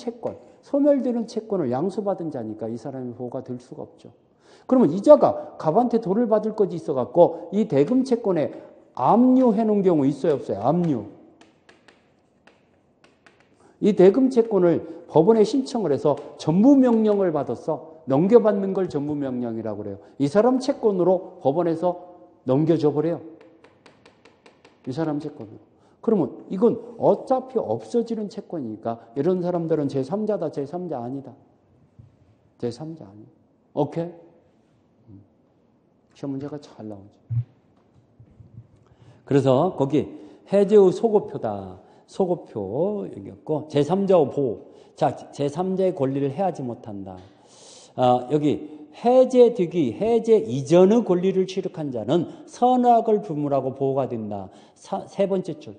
채권을 양수받은 자니까 이 사람이 보호가 될 수가 없죠. 그러면 이 자가 갑한테 돈을 받을 것이 있어갖고 이 대금 채권에 압류해 놓은 경우 있어요, 없어요? 압류. 이 대금 채권을 법원에 신청을 해서 전부 명령을 받았어. 넘겨받는 걸 전부 명령이라고 그래요. 이 사람 채권으로 법원에서 넘겨줘 버려요. 이 사람 채권으로. 그러면 이건 어차피 없어지는 채권이니까 이런 사람들은 제3자다, 제3자 아니다. 제3자 아니야. 오케이? 시험 문제가 잘 나오죠. 그래서 거기 해제의 소고표다. 소고표 여기였고 제3자의 보호. 자, 제3자의 권리를 해하지 못한다. 여기 해제 이전의 권리를 취득한 자는 선악을 불문하고 보호가 된다. 세 번째 줄.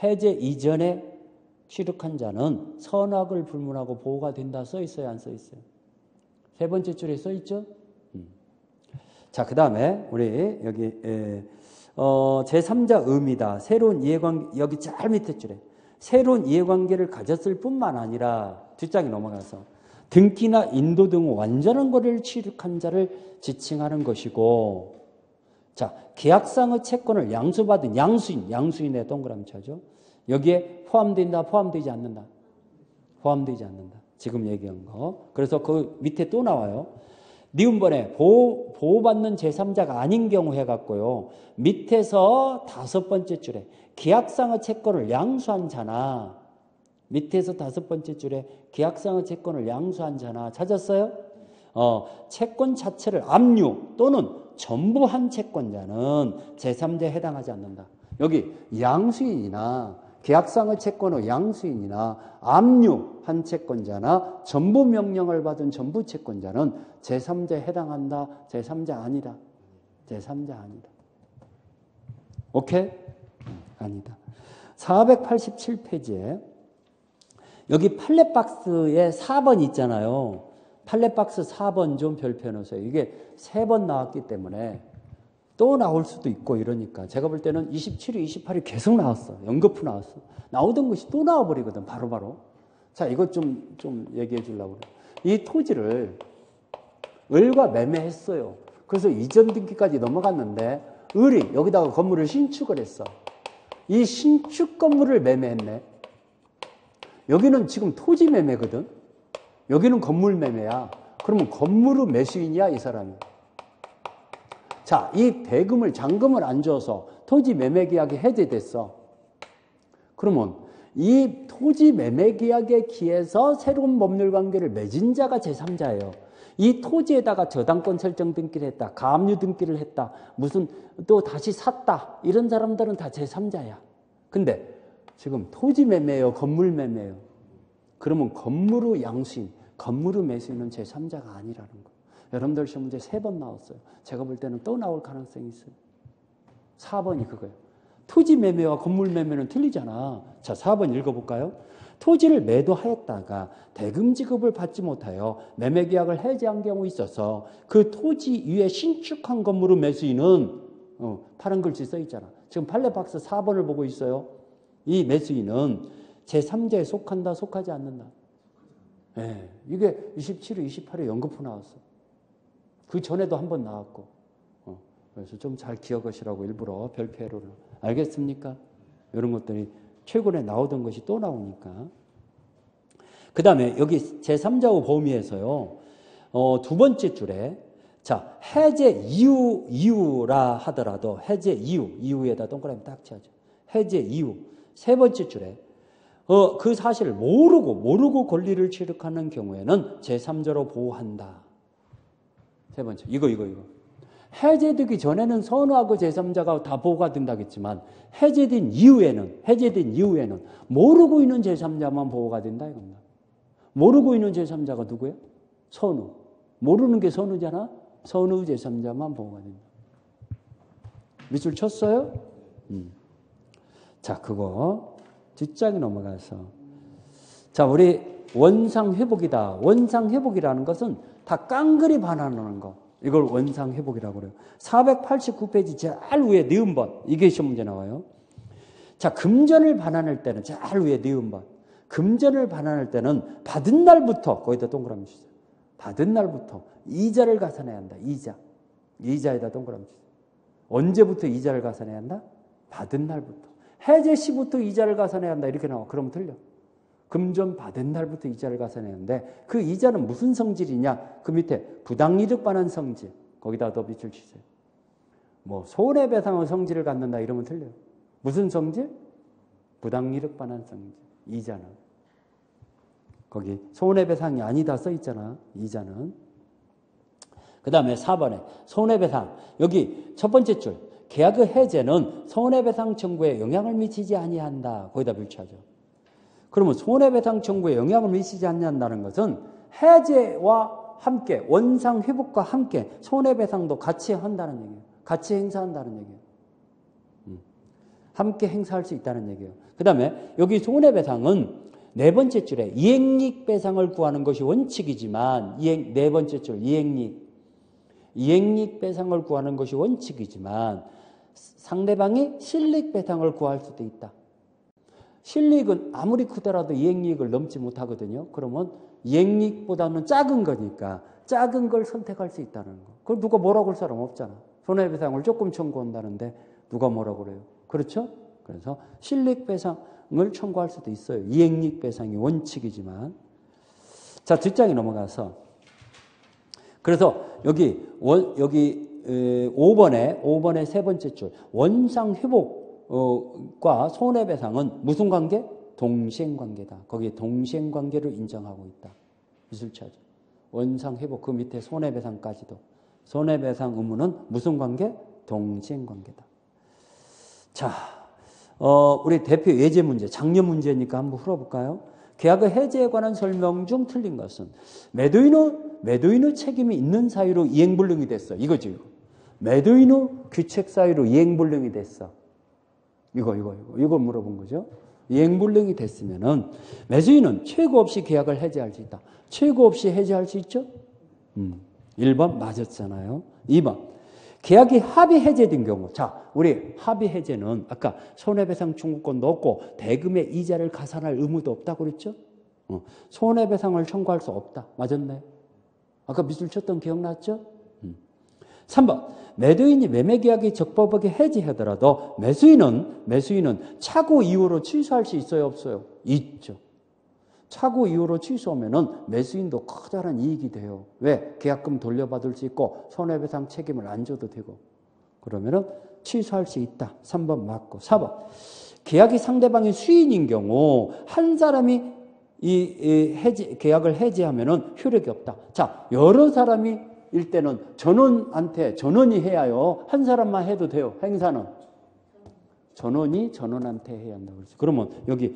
해제 이전에 취득한 자는 선악을 불문하고 보호가 된다. 써 있어요, 안 써 있어요? 세 번째 줄에 써 있죠? 자, 그 다음에 우리 여기 제3자 의미다. 새로운 이해관계, 여기 제일 밑에 줄에 새로운 이해관계를 가졌을 뿐만 아니라 뒷장에 넘어가서 등기나 인도 등 완전한 거래를 취득한 자를 지칭하는 것이고, 자, 계약상의 채권을 양수받은 양수인의 동그라미 쳐죠. 여기에 포함된다, 포함되지 않는다? 포함되지 않는다. 지금 얘기한 거. 그래서 그 밑에 또 나와요. 니은번에 보호받는 제3자가 아닌 경우 해갖고요. 밑에서 5번째 줄에 계약상의 채권을 양수한 자나, 밑에서 5번째 줄에 계약상의 채권을 양수한 자나 찾았어요? 채권 자체를 압류 또는 전부한 채권자는 제3자에 해당하지 않는다. 여기 양수인이나 계약상의 채권의 양수인이나 압류한 채권자나 전부 명령을 받은 전부 채권자는 제3자에 해당한다. 제3자 아니다. 제3자 아니다. 오케이? 아니다. 487페이지에 여기 팔레박스에 4번 있잖아요. 팔레박스 4번 좀 별표 넣으세요. 이게 3번 나왔기 때문에 또 나올 수도 있고 이러니까 제가 볼 때는 27위, 28위 계속 나왔어. 연거푸 나왔어. 나오던 것이 또 나와버리거든. 바로바로. 자, 이것 좀 얘기해 주려고 그래요. 이 토지를 을과 매매했어요. 그래서 이전 등기까지 넘어갔는데 을이 여기다가 건물을 신축을 했어. 이 신축 건물을 매매했네. 여기는 지금 토지 매매거든. 여기는 건물 매매야. 그러면 건물의 매수인이야, 이 사람이. 자, 이 대금을 잔금을 안 줘서 토지 매매 계약이 해제됐어. 그러면 이 토지 매매 계약에 기해서 새로운 법률 관계를 맺은 자가 제3자예요. 이 토지에다가 저당권 설정 등기를 했다. 가압류 등기를 했다. 무슨 또 다시 샀다. 이런 사람들은 다 제3자야. 근데 지금 토지 매매예요, 건물 매매예요. 그러면 건물의 양수인, 건물의 매수인은 제3자가 아니라는 거예요. 여러분들 시험 문제 3번 나왔어요. 제가 볼 때는 또 나올 가능성이 있어요. 4번이 그거예요. 토지 매매와 건물 매매는 틀리잖아. 자, 4번 읽어볼까요? 토지를 매도하였다가 대금 지급을 받지 못하여 매매 계약을 해지한 경우 있어서 그 토지 위에 신축한 건물의 매수인은 파란 글씨 써 있잖아. 지금 팔레박스 4번을 보고 있어요. 이 매수인은 제3자에 속한다, 속하지 않는다. 네, 이게 27회, 28회 연거푸 나왔어. 그 전에도 한 번 나왔고. 그래서 좀 잘 기억하시라고 일부러 별표를. 알겠습니까? 이런 것들이 최근에 나오던 것이 또 나오니까. 그 다음에 여기 제3자의 범위에서요. 2번째 줄에 자, 해제 이유라 하더라도 해제 이유에다 동그라미 딱 쳐야죠. 해제 이유. 3번째 줄에 그 사실을 모르고 권리를 취득하는 경우에는 제3자로 보호한다. 3번째. 이거. 해제되기 전에는 선우하고 제3자가 다 보호가 된다겠지만 해제된 이후에는 모르고 있는 제3자만 보호가 된다 이겁니다. 모르고 있는 제3자가 누구예요? 선우. 모르는 게 선우잖아. 선우 제3자만 보호가 된다. 밑줄 쳤어요? 자, 그거 뒷장에 넘어가서 자, 우리 원상회복이다. 원상회복이라는 것은 다 깡그리 반환하는 거. 이걸 원상회복이라고 그래요. 489페이지 제일 위에 니은번. 이게 시험 문제 나와요. 자, 금전을 반환할 때는 제일 위에 니은번. 금전을 반환할 때는 받은 날부터 거기다 동그라미 주세요. 받은 날부터 이자를 가산해야 한다. 이자에다 동그라미 주세요. 언제부터 이자를 가산해야 한다? 받은 날부터. 해제 시부터 이자를 가산해야 한다. 이렇게 나와. 그러면 틀려. 금전 받은 날부터 이자를 가산해야 하는데 그 이자는 무슨 성질이냐? 그 밑에 부당이득 반환 성질. 거기다 더 밑줄 치세요. 뭐 손해배상의 성질을 갖는다 이러면 틀려요. 무슨 성질? 부당이득 반환 성질. 이자는. 거기 손해배상이 아니다 써 있잖아. 이자는. 그 다음에 4번에 손해배상. 여기 첫 번째 줄. 계약의 해제는 손해배상 청구에 영향을 미치지 아니한다. 거기다 밀치하죠. 그러면 손해배상 청구에 영향을 미치지 않는다는 것은 해제와 함께 원상회복과 함께 손해배상도 같이 한다는 얘기예요. 같이 행사한다는 얘기예요. 함께 행사할 수 있다는 얘기예요. 그 다음에 여기 손해배상은 네 번째 줄에 이행익 배상을 구하는 것이 원칙이지만 네 번째 줄 이행익 배상을 구하는 것이 원칙이지만 상대방이 실익 배상을 구할 수도 있다. 실이익은 아무리 크더라도 이익이익을 넘지 못하거든요. 그러면 이익이익보다는 작은 거니까 작은 걸 선택할 수 있다는 거. 그걸 누가 뭐라고 할 사람 없잖아. 손해배상을 조금 청구한다는데 누가 뭐라고 그래요. 그렇죠? 그래서 실이익배상을 청구할 수도 있어요. 이익이익배상이 원칙이지만. 자, 뒷장에 넘어가서 그래서 여기 5번의 세 번째 줄 원상회복과 손해배상은 무슨 관계? 동시행관계다. 거기에 동시행관계를 인정하고 있다. 미술차죠. 원상회복 그 밑에 손해배상까지도. 손해배상 의무는 무슨 관계? 동시행관계다. 자, 우리 대표 예제 문제, 작년 문제니까 한번 풀어볼까요? 계약의 해지에 관한 설명 중 틀린 것은 매도인의 책임이 있는 사유로 이행불능이 됐어. 이거죠. 이거. 매도인의 규책 사유로 이행불능이 됐어. 이거 물어본 거죠. 이행불능이 됐으면은 매수인은 최고 없이 계약을 해지할 수 있다. 최고 없이 해지할 수 있죠? 1번 맞았잖아요. 2번. 계약이 합의 해제된 경우. 자, 우리 합의 해제는 아까 손해배상 청구권도 없고 대금의 이자를 가산할 의무도 없다고 그랬죠? 손해배상을 청구할 수 없다. 맞았네. 아까 미술 쳤던 기억났죠? 3번. 매도인이 매매계약이 적법하게 해지하더라도 매수인은 차고 이후로 취소할 수 있어요? 없어요? 있죠. 차고 이후로 취소하면은 매수인도 커다란 이익이 돼요. 왜? 계약금 돌려받을 수 있고 손해배상 책임을 안 져도 되고. 그러면은 취소할 수 있다. 3번 맞고. 4번. 계약이 상대방이 수인인 경우 한 사람이 계약을 해지하면은 효력이 없다. 자, 여러 사람이 일 때는 전원이 해야요. 한 사람만 해도 돼요. 행사는 전원한테 해야 한다고 그랬어요. 그러면 여기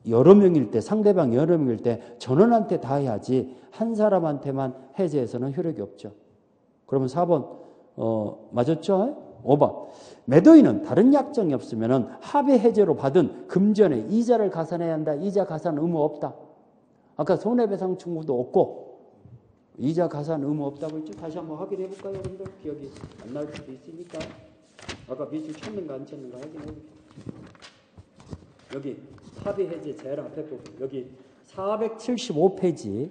여러 명일 때, 상대방 여러 명일 때 전원한테 다 해야지 한 사람한테만 해제해서는 효력이 없죠. 그러면 4번 맞았죠? 5번. 매도인은 다른 약정이 없으면 합의 해제로 받은 금전에 이자를 가산해야 한다. 이자 가산 의무 없다. 아까 손해배상 청구도 없고 이자 가산 의무 없다고 했죠? 다시 한번 확인해 볼까요, 여러분들? 기억이 안 날 수도 있으니까. 아까 미술 쳤는가 안 쳤는가 확인해 볼게요. 여기 합의 해제 제일 앞에 부분. 여기 475페이지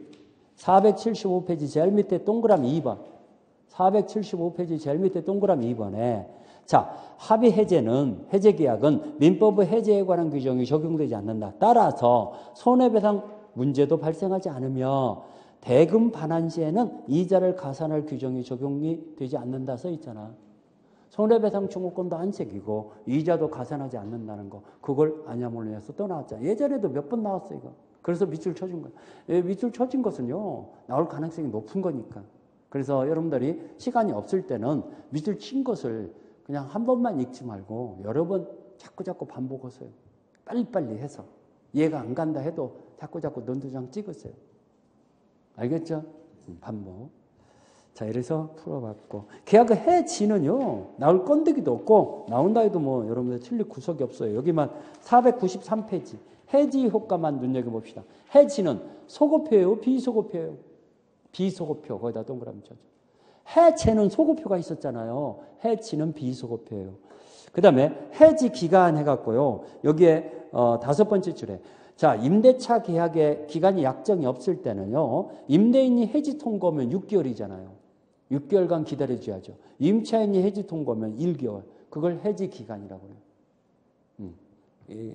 제일 밑에 동그라미 2번. 475페이지 제일 밑에 동그라미 2번에 자, 합의 해제는 해제 계약은 민법의 해제에 관한 규정이 적용되지 않는다. 따라서 손해배상 문제도 발생하지 않으며 대금 반환 시에는 이자를 가산할 규정이 적용이 되지 않는다 써 있잖아. 손해배상 청구권도 안 새기고 이자도 가산하지 않는다는 거. 그걸 아냐몰리에서 또 나왔잖아. 예전에도 몇 번 나왔어 이거. 그래서 밑줄 쳐준 거야. 밑줄 쳐진 것은요. 나올 가능성이 높은 거니까. 그래서 여러분들이 시간이 없을 때는 밑줄 친 것을 그냥 한 번만 읽지 말고 여러 번 자꾸 반복하세요. 빨리빨리 해서. 이해가 안 간다 해도 자꾸 논두장 찍으세요. 알겠죠? 반복. 자, 이래서 풀어봤고. 계약의 해지는요, 나올 건더기도 없고, 나온다 해도 뭐, 여러분들 틀릴 구석이 없어요. 여기만 493페이지. 해지 효과만 눈여겨봅시다. 해지는 소고표예요? 비소고표예요? 비소고표. 거기다 동그라미 쳐줘. 해체는 소고표가 있었잖아요. 해지는 비소고표예요. 그 다음에 해지 기간 해갖고요. 여기에 5번째 줄에 자, 임대차 계약의 기간이 약정이 없을 때는요. 임대인이 해지 통보면 6개월이잖아요. 6개월간 기다려줘야죠. 임차인이 해지 통보면 1개월. 그걸 해지 기간이라고 해요.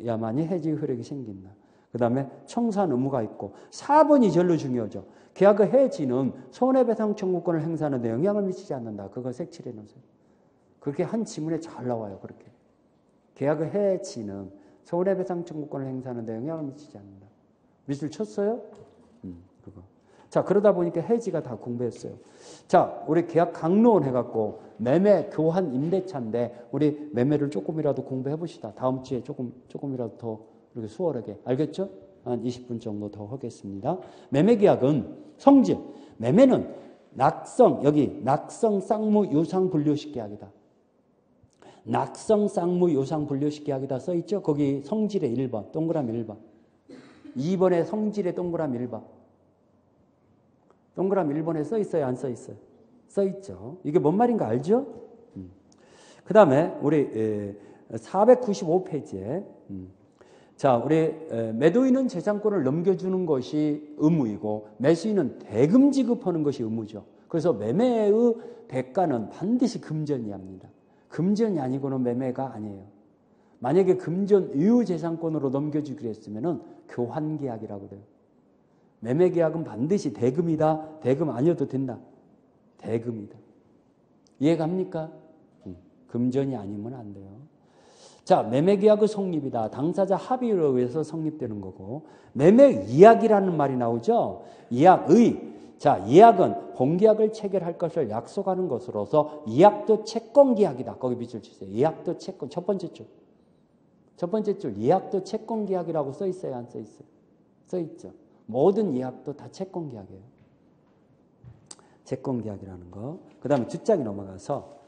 야만이 해지 효력이 생긴다. 그 다음에 청산 의무가 있고 4번이 제일로 중요하죠. 계약의 해지는 손해배상 청구권을 행사하는 데 영향을 미치지 않는다. 그거 색칠해 놓으세요. 그렇게 한 지문에 잘 나와요. 그렇게. 계약의 해지는 손해배상 청구권을 행사하는 데 영향을 미치지 않는다. 미술 쳤어요? 그거. 자, 그러다 보니까 해지가 다 공부했어요. 자, 우리 계약 강론 해갖고 매매, 교환, 임대차인데 우리 매매를 조금이라도 공부해 봅시다. 다음 주에 조금이라도 더 이렇게 수월하게. 알겠죠? 한 20분 정도 더 하겠습니다. 매매 계약은 성질. 매매는 낙성, 여기 낙성, 쌍무, 유상, 분류식 계약이다. 낙성, 쌍무, 요상, 분류식 계약이다 써있죠? 거기 성질의 1번, 동그라미 1번. 2번에 성질의 동그라미 1번. 동그라미 1번에 써있어요? 안 써있어요? 써있죠. 이게 뭔 말인가 알죠? 그 다음에 우리 495페이지에 자, 우리 매도인은 재산권을 넘겨주는 것이 의무이고 매수인은 대금 지급하는 것이 의무죠. 그래서 매매의 대가는 반드시 금전이 합니다. 금전이 아니고는 매매가 아니에요. 만약에 금전 이후 재산권으로 넘겨주기로 했으면 교환계약이라고 그래요. 매매계약은 반드시 대금이다. 대금 아니어도 된다. 대금이다. 이해갑니까? 금전이 아니면 안 돼요. 자, 매매계약의 성립이다. 당사자 합의에 의해서 성립되는 거고, 매매이약이라는 말이 나오죠. 이약의. 자, 이약은 본계약을 체결할 것을 약속하는 것으로서 이약도 채권계약이다. 거기 밑줄 치세요. 이약도 채권. 첫 번째 줄. 첫 번째 줄. 이약도 채권계약이라고 써 있어요? 안 써 있어요? 써 있죠. 모든 이약도 다 채권계약이에요. 채권계약이라는 거. 그 다음에 뒷장이 넘어가서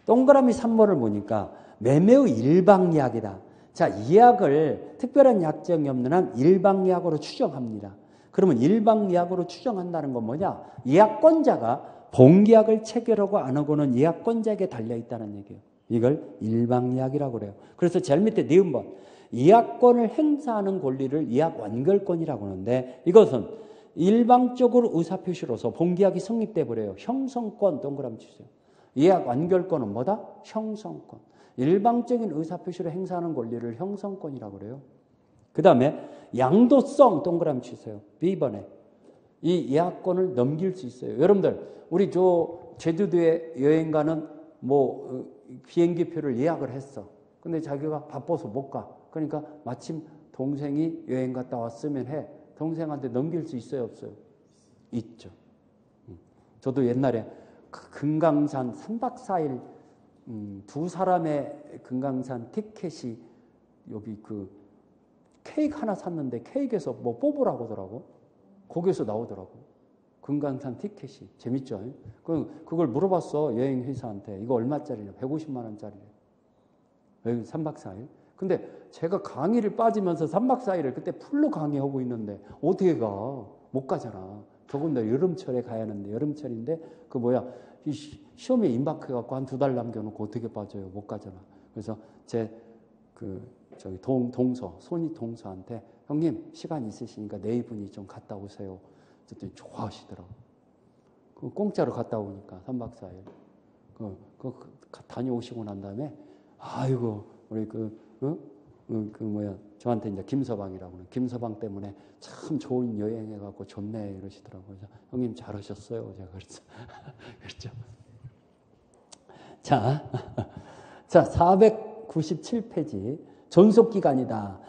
동그라미 3번을 보니까 매매의 일방이약이다. 자, 이약을 특별한 약정이 없는 한 일방이약으로 추정합니다. 그러면 일방이약으로 추정한다는 건 뭐냐? 이약권자가 본계약을 체결하고 안 하고는 이약권자에게 달려있다는 얘기예요. 이걸 일방이약이라고 그래요. 그래서 제일 밑에 니은번. 이약권을 행사하는 권리를 이약 완결권이라고 하는데 이것은 일방적으로 의사표시로서 본계약이 성립돼 버려요. 형성권 동그라미 치세요. 이약 완결권은 뭐다? 형성권. 일방적인 의사표시로 행사하는 권리를 형성권이라고 그래요. 그 다음에 양도성 동그라미 치세요. B번에. 이 이약권을 넘길 수 있어요. 여러분들 우리 제주도에 여행 가는 비행기표를 예약을 했어. 근데 자기가 바빠서 못 가. 그러니까 마침 동생이 여행 갔다 왔으면 해. 동생한테 넘길 수 있어요, 없어요? 있죠. 저도 옛날에 금강산 3박 4일 두 사람의 금강산 티켓이 여기 케이크 하나 샀는데 케이크에서 뭐 뽑으라고 하더라고. 거기에서 나오더라고. 금강산 티켓이. 재밌죠? 그걸 물어봤어, 여행 회사한테. 이거 얼마짜리냐? 150만 원짜리래. 3박 4일. 근데 제가 강의를 빠지면서 3박 4일을 그때 풀로 강의하고 있는데 어떻게 가? 못 가잖아. 더군다나 여름철에 가야 하는데 여름철인데 시험에 임박해갖고 한 2달 남겨놓고 어떻게 빠져요? 못 가잖아. 그래서 손이 동서한테 형님 시간 있으시니까 네 분이 좀 갔다 오세요. 그랬더니 좋아하시더라고. 공짜로 갔다 오니까 3박 4일. 다녀오시고 난 다음에 아이고 우리 저한테 이제 김서방이라고 그래. 김서방 때문에 참 좋은 여행 해갖고 좋네 이러시더라고요. 그래서 형님 잘하셨어요. 제가 그랬죠. 자, 497페이지. 존속기간이다.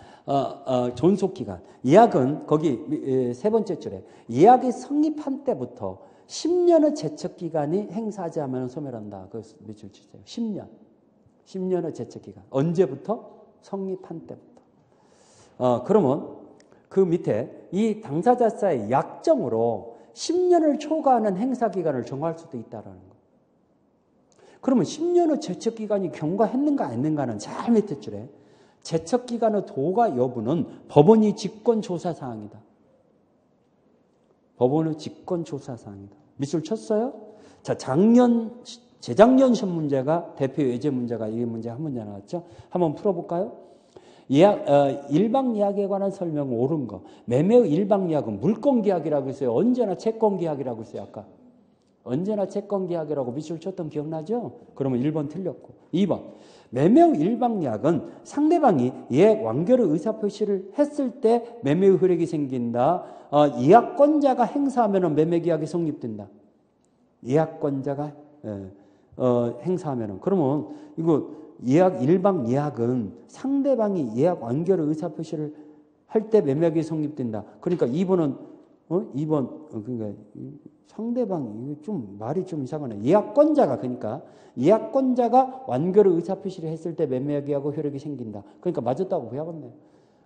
존속기간. 이약은 거기 세 번째 줄에 이약이 성립한 때부터 10년의 제척기간이 행사하지 않으면 소멸한다. 그 밑줄 치세요. 10년의 제척기간. 언제부터? 성립한 때부터. 그러면 그 밑에 이 당사자사의 약정으로 10년을 초과하는 행사기간을 정할 수도 있다라는 거. 그러면 10년의 제척기간이 경과했는가 안 했는가는 잘 밑에 줄에 제척기간의 도가 여부는 법원이 직권조사사항이다. 법원의 직권조사사항이다. 밑줄 쳤어요? 자, 재작년 시험 문제가 대표 예제 문제가 이 문제 한 문제 나왔죠. 한번 풀어볼까요? 일방이약에 관한 설명은 옳은 거. 매매의 일방이약은 물권계약이라고 했어요. 언제나 채권계약이라고 했어요. 아까. 언제나 채권계약이라고 밑줄 쳤던 기억나죠? 그러면 1번 틀렸고. 2번. 매매의 일방이약은 상대방이 이약 완결의 의사표시를 했을 때 매매의 효력이 생긴다. 이약권자가 행사하면 매매계약이 성립된다. 이약권자가 행사하면은. 그러면 일방 이약은 상대방이 예약 완결의 의사표시를 할 때 매매계약이 성립된다. 그러니까 2번은 2번 그러니까 상대방이 좀 말이 좀 이상하네. 그러니까 예약권자가 완결의 의사표시를 했을 때 매매계약의 효력이 생긴다. 그러니까 맞았다고 배웠네.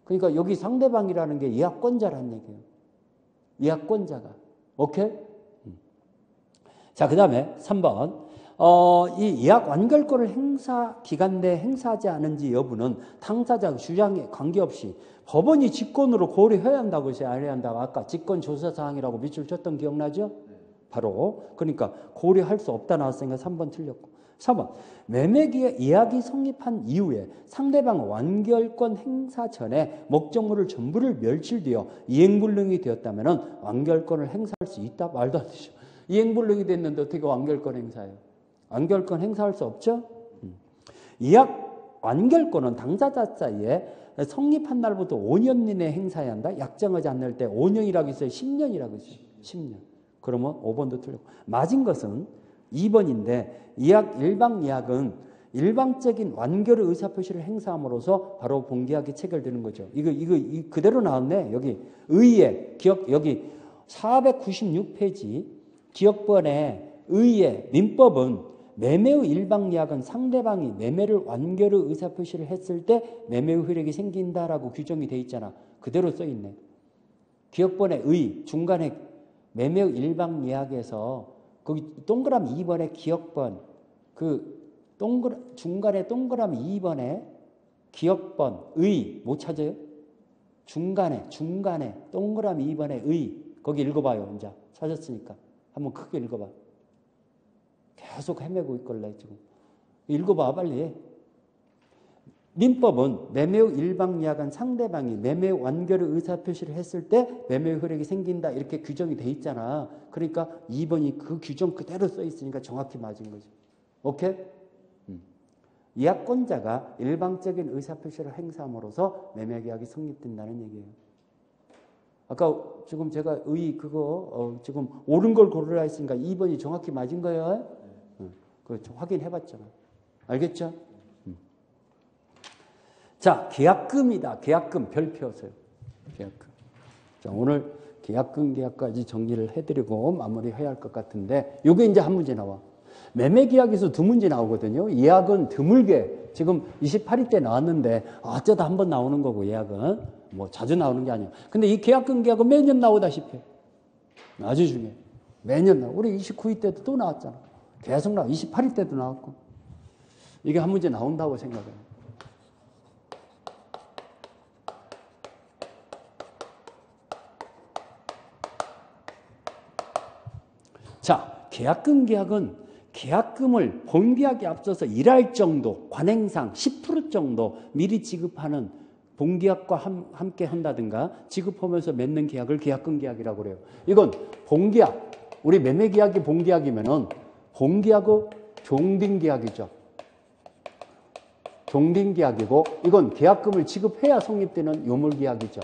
그러니까 여기 상대방이라는 게 예약권자라는 얘기예요. 예약권자가. 오케이? 자, 그 다음에 3번. 이 예약 완결권을 기간 내에 행사하지 않은지 여부는 당사자 주장에 관계없이 법원이 직권으로 고려해야 한다고 해서 안 해야 한다고 아까 직권조사사항이라고 밑줄 쳤던 기억나죠? 바로. 그러니까 고려할 수 없다 나왔으니까 3번 틀렸고. 4번. 매매계약이 성립한 이후에 상대방 완결권 행사 전에 목적물을 전부를 멸실되어 이행불능이 되었다면 완결권을 행사할 수 있다? 말도 안 되죠. 이행불능이 됐는데 어떻게 완결권 행사해요? 완결권 행사할 수 없죠? 예약 완결권은 당사자 사이에 성립한 날부터 5년 이내에 행사해야 한다. 약정하지 않을 때 5년이라고 있어요. 10년이라고 있어요. 10년. 그러면 5번도 틀렸고. 맞은 것은 2번인데 일방 예약은 일방적인 완결의 의사표시를 행사함으로써 바로 본계약이 체결되는 거죠. 이거 그대로 나왔네. 여기 의의 기억 여기 496페이지 기억번에 의의 민법은 매매의 일방 예약은 상대방이 매매를 완결의 의사표시를 했을 때 매매의 효력이 생긴다라고 규정이 돼 있잖아. 그대로 써 있네. 기억번에 의 중간에 매매의 일방 예약에서 거기 동그라미 2번에 기억번 중간에 동그라미 2번에 기억번 의 못 찾아요? 중간에 동그라미 2번에 의 거기 읽어봐요. 이제 찾았으니까 한번 크게 읽어봐. 계속 헤매고 있걸래 지금. 읽어봐 빨리. 민법은 매매의 일방 예약은 상대방이 매매의 완결의 의사표시를 했을 때 매매의 효력이 생긴다 이렇게 규정이 돼 있잖아. 그러니까 2번이 그 규정 그대로 써 있으니까 정확히 맞은 거죠. 오케이? 예약권자가 일방적인 의사표시를 행사함으로써 매매계약이 성립된다는 얘기예요. 아까 지금 제가 지금 옳은 걸 고르라 했으니까 2번이 정확히 맞은 거예요. 그거 확인해봤잖아. 알겠죠? 자, 계약금이다. 계약금 별표세요. 계약금. 자, 오늘 계약금까지 정리를 해드리고 마무리해야 할 것 같은데 이게 이제 한 문제 나와. 매매계약에서 두 문제 나오거든요. 예약은 드물게 지금 28일 때 나왔는데 어쩌다 한 번 나오는 거고 예약은 뭐 자주 나오는 게 아니에요. 근데 이 계약금 계약은 매년 나오다시피 아주 중요해. 매년 나와. 우리 29일 때도 또 나왔잖아. 계속 나와. 28일 때도 나왔고. 이게 한 문제 나온다고 생각해요. 자, 계약은 계약금을 본계약에 앞서서 일할 정도, 관행상 10% 정도 미리 지급하는 본계약과 함께 한다든가 지급하면서 맺는 계약을 계약금 계약이라고 그래요. 이건 본계약, 우리 매매계약이 본계약이면은 본계약의 종딩계약이죠. 종딩계약이고 이건 계약금을 지급해야 성립되는 요물계약이죠.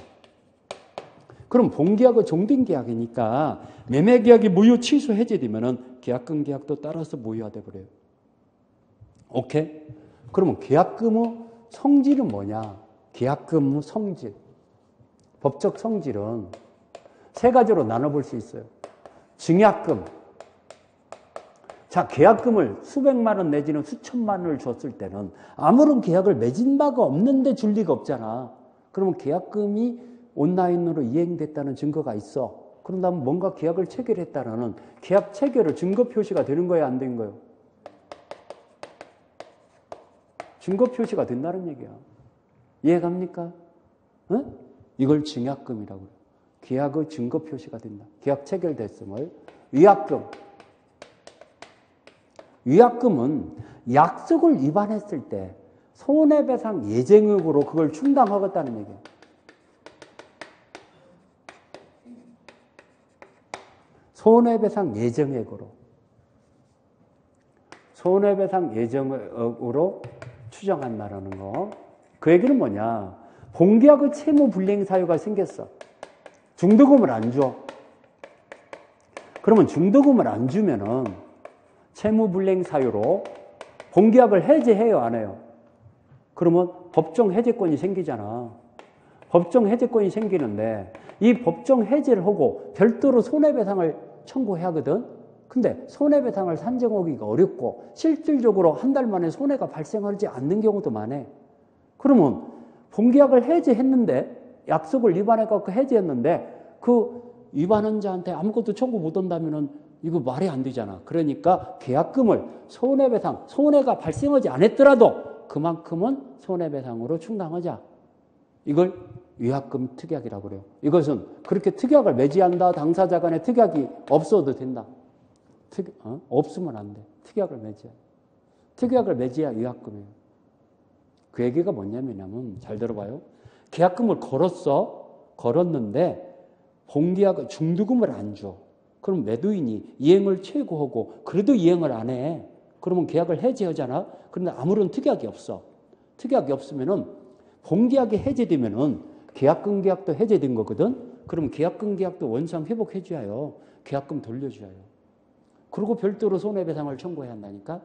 그럼 본계약의 종딩계약이니까 매매계약이 무효 취소 해제되면은 계약금 계약도 따라서 무효화돼 버려요. 오케이? 그러면 계약금의 성질은 뭐냐? 계약금의 성질. 법적 성질은 세 가지로 나눠볼 수 있어요. 증약금. 자, 계약금을 수백만 원 내지는 수천만 원을 줬을 때는 아무런 계약을 맺은 바가 없는데 줄 리가 없잖아. 그러면 계약금이 온라인으로 이행됐다는 증거가 있어. 그런다면 뭔가 계약을 체결했다라는 계약 체결을 증거 표시가 되는 거야, 안 된 거예요? 증거 표시가 된다는 얘기야. 이해갑니까? 응? 이걸 증약금이라고 해요. 계약의 증거 표시가 된다. 계약 체결됐음을. 위약금. 위약금은 약속을 위반했을 때 손해배상 예정액으로 그걸 충당하겠다는 얘기예요. 손해배상 예정액으로. 손해배상 예정액으로 추정한다라는 거. 그 얘기는 뭐냐? 본계약의 채무 불이행 사유가 생겼어. 중도금을 안 줘. 그러면 중도금을 안 주면은 채무 불이행 사유로 본계약을 해제해요, 안 해요? 그러면 법정 해제권이 생기잖아. 법정 해제권이 생기는데 이 법정 해제를 하고 별도로 손해배상을 청구해야 하거든. 근데 손해배상을 산정하기가 어렵고 실질적으로 한 달 만에 손해가 발생하지 않는 경우도 많아. 그러면 본계약을 해제했는데 약속을 위반해갖고 해제했는데 그 위반한 자한테 아무것도 청구 못 한다면은 이거 말이 안 되잖아. 그러니까 계약금을 손해배상, 손해가 발생하지 않았더라도 그만큼은 손해배상으로 충당하자. 이걸 위약금 특약이라고 그래요. 이것은 그렇게 특약을 맺지한다. 당사자 간에 특약이 없어도 된다. 없으면 안 돼. 특약을 맺어야. 특약을 맺어야 위약금이에요. 그 얘기가 뭐냐면 잘 들어봐요. 계약금을 걸었는데 본계약 중도금을 안 줘. 그럼 매도인이 이행을 최고하고 그래도 이행을 안 해. 그러면 계약을 해지하잖아. 그런데 아무런 특약이 없어. 특약이 없으면은 본계약이 해제되면은 계약금 계약도 해제된 거거든. 그럼 계약금 계약도 원상 회복해줘야요. 계약금 돌려줘야요. 그리고 별도로 손해배상을 청구해야 한다니까.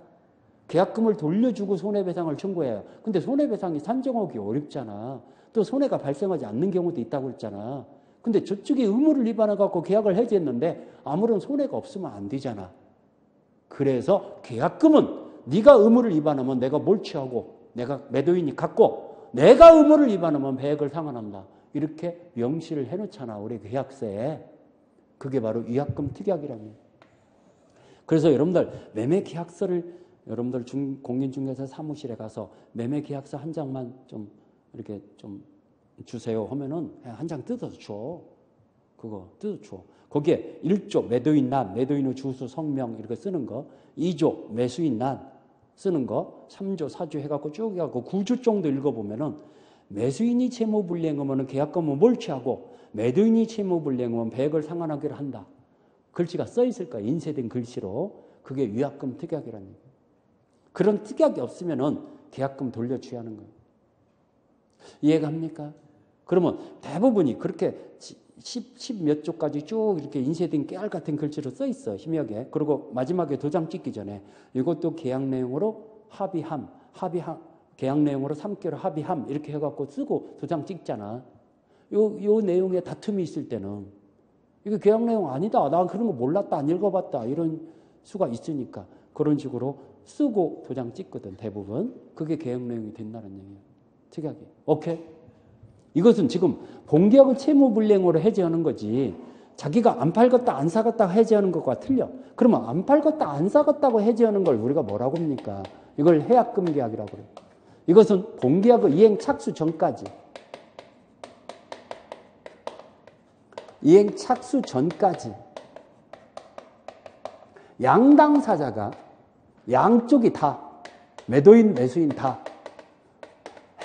계약금을 돌려주고 손해배상을 청구해요. 근데 손해배상이 산정하기 어렵잖아. 또 손해가 발생하지 않는 경우도 있다고 했잖아. 근데 저쪽이 의무를 위반해갖고 계약을 해지했는데 아무런 손해가 없으면 안 되잖아. 그래서 계약금은 네가 의무를 위반하면 내가 몰취하고 내가 매도인이 갖고 내가 의무를 위반하면 배액을 상환한다. 이렇게 명시를 해놓잖아. 우리 계약서에. 그게 바로 위약금 특약이랍니다. 그래서 여러분들 매매계약서를 여러분들 공인중개사 사무실에 가서 매매계약서 한 장만 좀 이렇게 좀 주세요 하면은 한 장 뜯어서 줘. 그거 뜯어서 줘. 거기에 1조 매도인 난, 매도인의 주소, 성명 이렇게 쓰는 거, 2조 매수인 난 쓰는 거, 3조, 4조 해갖고 쭉 해갖고 9조 정도 읽어보면은 매수인이 채무불이행하면 계약금은 몰취하고 매도인이 채무불이행하면 배액을 상환하기로 한다. 글씨가 써 있을 거야. 인쇄된 글씨로. 그게 위약금 특약이라는 얘기예요. 그런 특약이 없으면은 계약금 돌려줘야 하는 거예요. 이해가 합니까? 그러면 대부분이 그렇게 10 몇 조까지 쭉 이렇게 인쇄된 깨알 같은 글씨로 써 있어. 희미하게. 그리고 마지막에 도장 찍기 전에 이것도 계약 내용으로 합의함, 계약 내용으로 3개월 합의함 이렇게 해갖고 쓰고 도장 찍잖아. 요 내용에 다툼이 있을 때는 이거 계약 내용 아니다. 나 그런 거 몰랐다. 안 읽어봤다. 이런 수가 있으니까 그런 식으로 쓰고 도장 찍거든. 대부분. 그게 계약 내용이 된다는 얘기예요. 특약이. 오케이? 이것은 지금 본계약을 채무불이행으로 해제하는 거지. 자기가 안 팔겠다 안 사겠다 해제하는 것과 틀려. 그러면 안 팔겠다 안 사겠다고 해제하는 걸 우리가 뭐라고 합니까? 이걸 해약금 계약이라고 그래요. 이것은 본계약의 이행 착수 전까지 양당사자가 양쪽이 다 매도인 매수인 다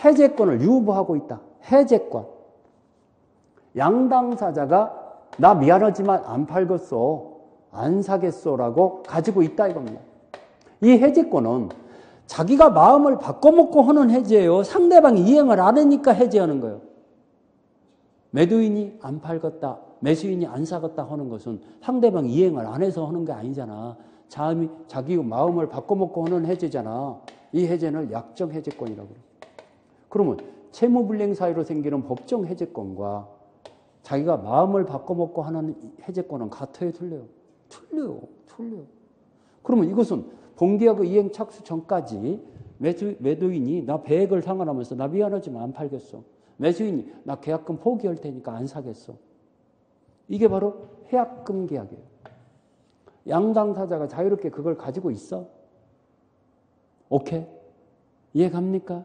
해제권을 유보하고 있다. 해제권. 양당사자가 나 미안하지만 안 팔겠어. 안 사겠어라고 가지고 있다 이겁니다. 이 해제권은 자기가 마음을 바꿔먹고 하는 해제예요. 상대방이 이행을 안 하니까 해제하는 거예요. 매도인이 안 팔겠다, 매수인이 안 사겠다 하는 것은 상대방이 이행을 안 해서 하는 게 아니잖아. 자기 마음을 바꿔먹고 하는 해제잖아. 이 해제는 약정 해제권이라고 그래요. 그러면 채무불이행 사유로 생기는 법정 해제권과 자기가 마음을 바꿔먹고 하는 해제권은 같아요, 틀려요? 틀려요. 그러면 이것은 본계약의 이행 착수 전까지 매도인이 나 배액을 상환하면서 나 미안하지만 안 팔겠어. 매수인이 나 계약금 포기할 테니까 안 사겠어. 이게 바로 해약금 계약이에요. 양당사자가 자유롭게 그걸 가지고 있어. 오케이? 이해갑니까?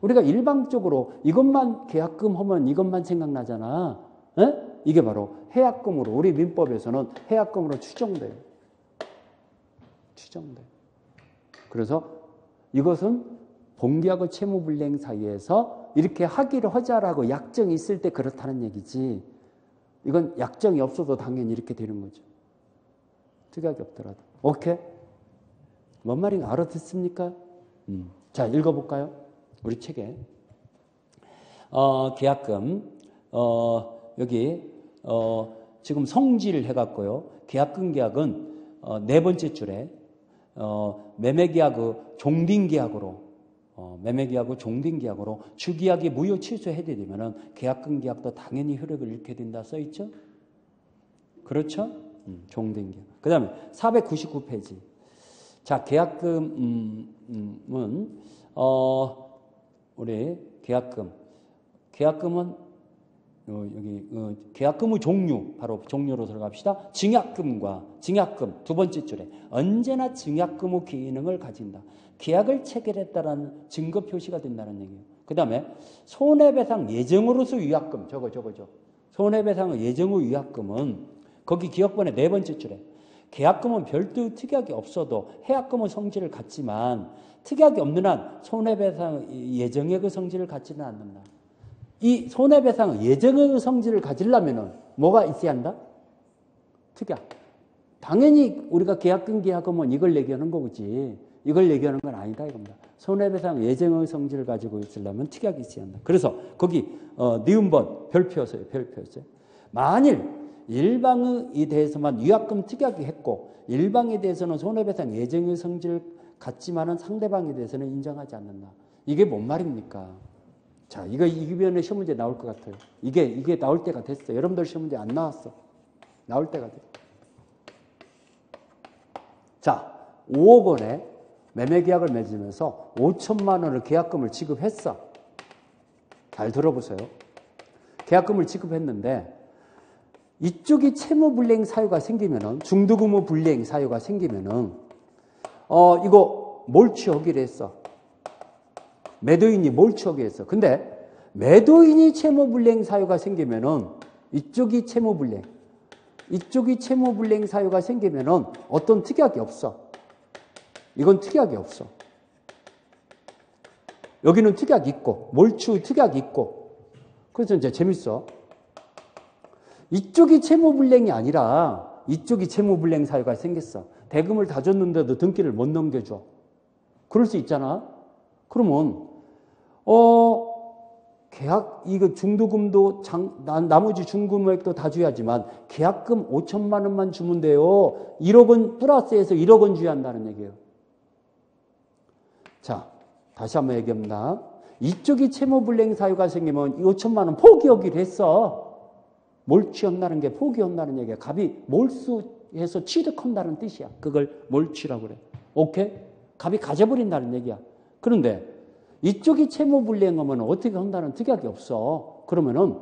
우리가 일방적으로 이것만 계약금 하면 이것만 생각나잖아. 에? 이게 바로 해약금으로 우리 민법에서는 해약금으로 추정돼요. 그래서 이것은 본계약의 채무불이행 사이에서 이렇게 하기를 하자라고 약정이 있을 때 그렇다는 얘기지. 이건 약정이 없어도 당연히 이렇게 되는 거죠. 특약이 없더라도. 오케이? 뭔 말인가 알아듣습니까? 자, 읽어볼까요? 우리 책에. 계약금. 여기, 지금 성질 해갖고요. 계약금 계약은, 네 번째 줄에, 매매계약의 종딩계약으로, 주계약이 무효 취소 해제되면은 계약금 계약도 당연히 효력을 잃게 된다 써있죠? 그렇죠? 종딩계약. 그 다음에 499페이지. 자, 계약금은, 우리 계약금은 계약금의 종류, 바로 종류로 들어갑시다. 증약금 두 번째 줄에 언제나 증약금의 기능을 가진다. 계약을 체결했다라는 증거 표시가 된다는 얘기예요. 그 다음에 손해배상 예정으로서 위약금, 저거죠. 손해배상의 예정의 위약금은 거기 기억번의 네 번째 줄에 계약금은 별도 특약이 없어도 해약금의 성질을 갖지만 특약이 없는 한 손해배상 예정액의 성질을 갖지는 않는다. 이 손해배상 예정액의 성질을 가지려면 뭐가 있어야 한다? 특약. 당연히 우리가 계약금 계약금은 이걸 얘기하는 거지. 이걸 얘기하는 건 아니다 이겁니다. 손해배상 예정의 성질을 가지고 있으려면 특약이 있어야 한다. 그래서 거기 니은번 별표였어요. 별표였어요. 만일 일방에 대해서만 위약금 특약이 했고 일방에 대해서는 손해배상 예정의 성질을 갖지만은 상대방에 대해서는 인정하지 않는다. 이게 뭔 말입니까? 자, 이거 이기변에 시험 문제 나올 것 같아요. 이게 나올 때가 됐어. 여러분들 시험 문제 안 나왔어. 나올 때가 됐어. 자, 5억 원에 매매계약을 맺으면서 5천만 원을 계약금을 지급했어. 잘 들어보세요. 계약금을 지급했는데 이쪽이 채무불이행 사유가 생기면은 중도금의 불이행 사유가 생기면은 이거 몰취하기로 했어. 매도인이 몰취하기로 했어. 근데 매도인이 채무불이행 사유가 생기면은 이쪽이 채무불이행 사유가 생기면은 어떤 특약이 없어. 이건 특약이 없어. 여기는 특약이 있고 몰취 특약이 있고. 그래서 이제 재밌어. 이쪽이 채무불이행이 아니라 이쪽이 채무불이행 사유가 생겼어. 대금을 다 줬는데도 등기를 못 넘겨줘. 그럴 수 있잖아. 그러면 계약 이거 중도금도 나머지 중금액도 다 줘야지만 계약금 5천만 원만 주면 돼요. 1억 원 플러스해서 1억 원 줘야 한다는 얘기예요. 자, 다시 한번 얘기합니다. 이쪽이 채무불이행 사유가 생기면 5천만 원 포기하기로 했어. 몰취한다는 게 포기한다는 얘기야. 갑이 몰수해서 취득한다는 뜻이야. 그걸 몰취라고 그래. 오케이? 갑이 가져버린다는 얘기야. 그런데 이쪽이 채무불이행하면 어떻게 한다는 특약이 없어. 그러면은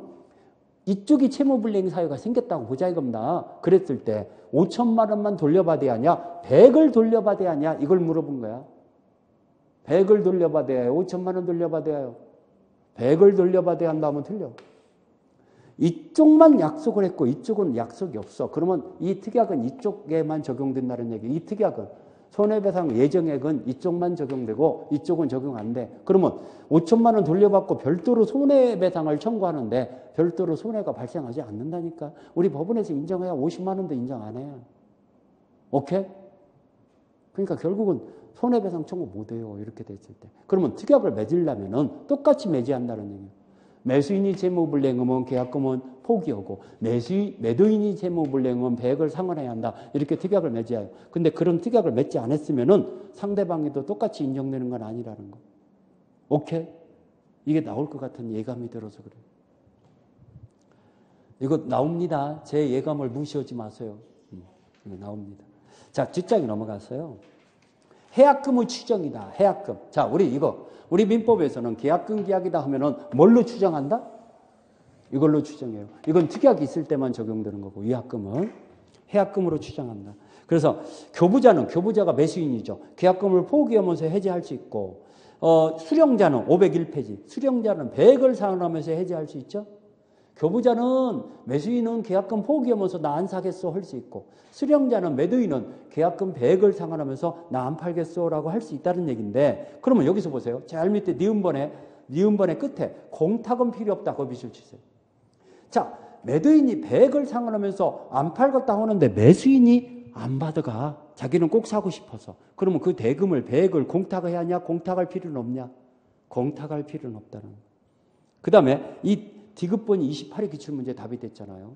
이쪽이 채무불이행 사유가 생겼다고 보자 이겁니다. 그랬을 때 5천만 원만 돌려받아야 하냐? 100을 돌려받아야 하냐? 이걸 물어본 거야. 100을 돌려받아야 해요? 5천만 원 돌려받아야 해요? 100을 돌려받아야 한다면 틀려. 이쪽만 약속을 했고 이쪽은 약속이 없어. 그러면 이 특약은 이쪽에만 적용된다는 얘기. 이 특약은 손해배상 예정액은 이쪽만 적용되고 이쪽은 적용 안 돼. 그러면 5천만 원 돌려받고 별도로 손해배상을 청구하는데 별도로 손해가 발생하지 않는다니까. 우리 법원에서 인정해야 50만 원도 인정 안 해. 오케이? 그러니까 결국은 손해배상 청구 못 해요. 이렇게 됐을 때. 그러면 특약을 맺으려면은 똑같이 맺어야 한다는 얘기예요. 매수인이 채무불이행하면 계약금은 포기하고 매도인이 채무불이행하면 100을 상환해야 한다. 이렇게 특약을 맺어야 해요. 근데 그런 특약을 맺지 않았으면은 상대방에도 똑같이 인정되는 건 아니라는 거. 오케이? 이게 나올 것 같은 예감이 들어서 그래요. 이거 나옵니다. 제 예감을 무시하지 마세요. 이거 나옵니다. 자, 뒷장에 넘어갔어요. 해약금의 추정이다. 해약금. 자, 우리 민법에서는 계약금 계약이다 하면은 뭘로 추정한다? 이걸로 추정해요. 이건 특약이 있을 때만 적용되는 거고 위약금은 해약금으로 추정한다. 그래서 교부자가 매수인이죠. 계약금을 포기하면서 해지할 수 있고 수령자는 501페이지. 수령자는 100을 상환하면서 해지할 수 있죠. 교부자는 매수인은 계약금 포기하면서 나 안 사겠어 할 수 있고 수령자는 매도인은 계약금 100을 상환하면서 나 안 팔겠어라고 할 수 있다는 얘기인데 그러면 여기서 보세요. 제일 밑에 니은번의 끝에 공탁은 필요 없다. 그 밑줄 치세요. 자, 매도인이 100을 상환하면서 안 팔겠다 하는데 매수인이 안 받아가. 자기는 꼭 사고 싶어서. 그러면 그 대금을 100을 공탁해야 하냐? 공탁할 필요는 없냐? 공탁할 필요는 없다는 거예요. 그 다음에 이 디귿번이 28의 기출문제 답이 됐잖아요.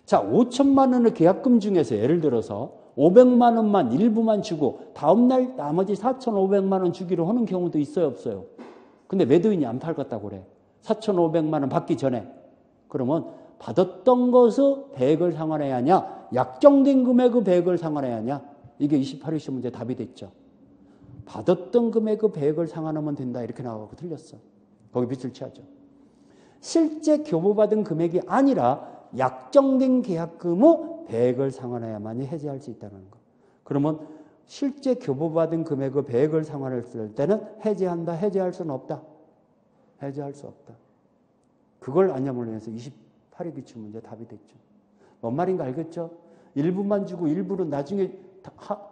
자, 5천만 원의 계약금 중에서 예를 들어서 500만 원만 일부만 주고 다음날 나머지 4,500만 원 주기로 하는 경우도 있어요, 없어요? 근데 매도인이 안 팔겠다고 그래. 4,500만 원 받기 전에. 그러면 받았던 것을 100을 상환해야 하냐? 약정된 금액의 100을 상환해야 하냐? 이게 28의 시험 문제 답이 됐죠. 받았던 금액의 100을 상환하면 된다. 이렇게 나와서 틀렸어. 거기 빛을 취하죠. 실제 교부받은 금액이 아니라 약정된 계약금의 100을 상환해야만이 해지할 수 있다는 거. 그러면 실제 교부받은 금액의 100을 상환했을 때는 해지한다. 해지할 수는 없다. 해지할 수 없다. 그걸 안념을 해서 28의 기출문제 답이 됐죠. 뭔 말인가 알겠죠? 일부만 주고 일부는 나중에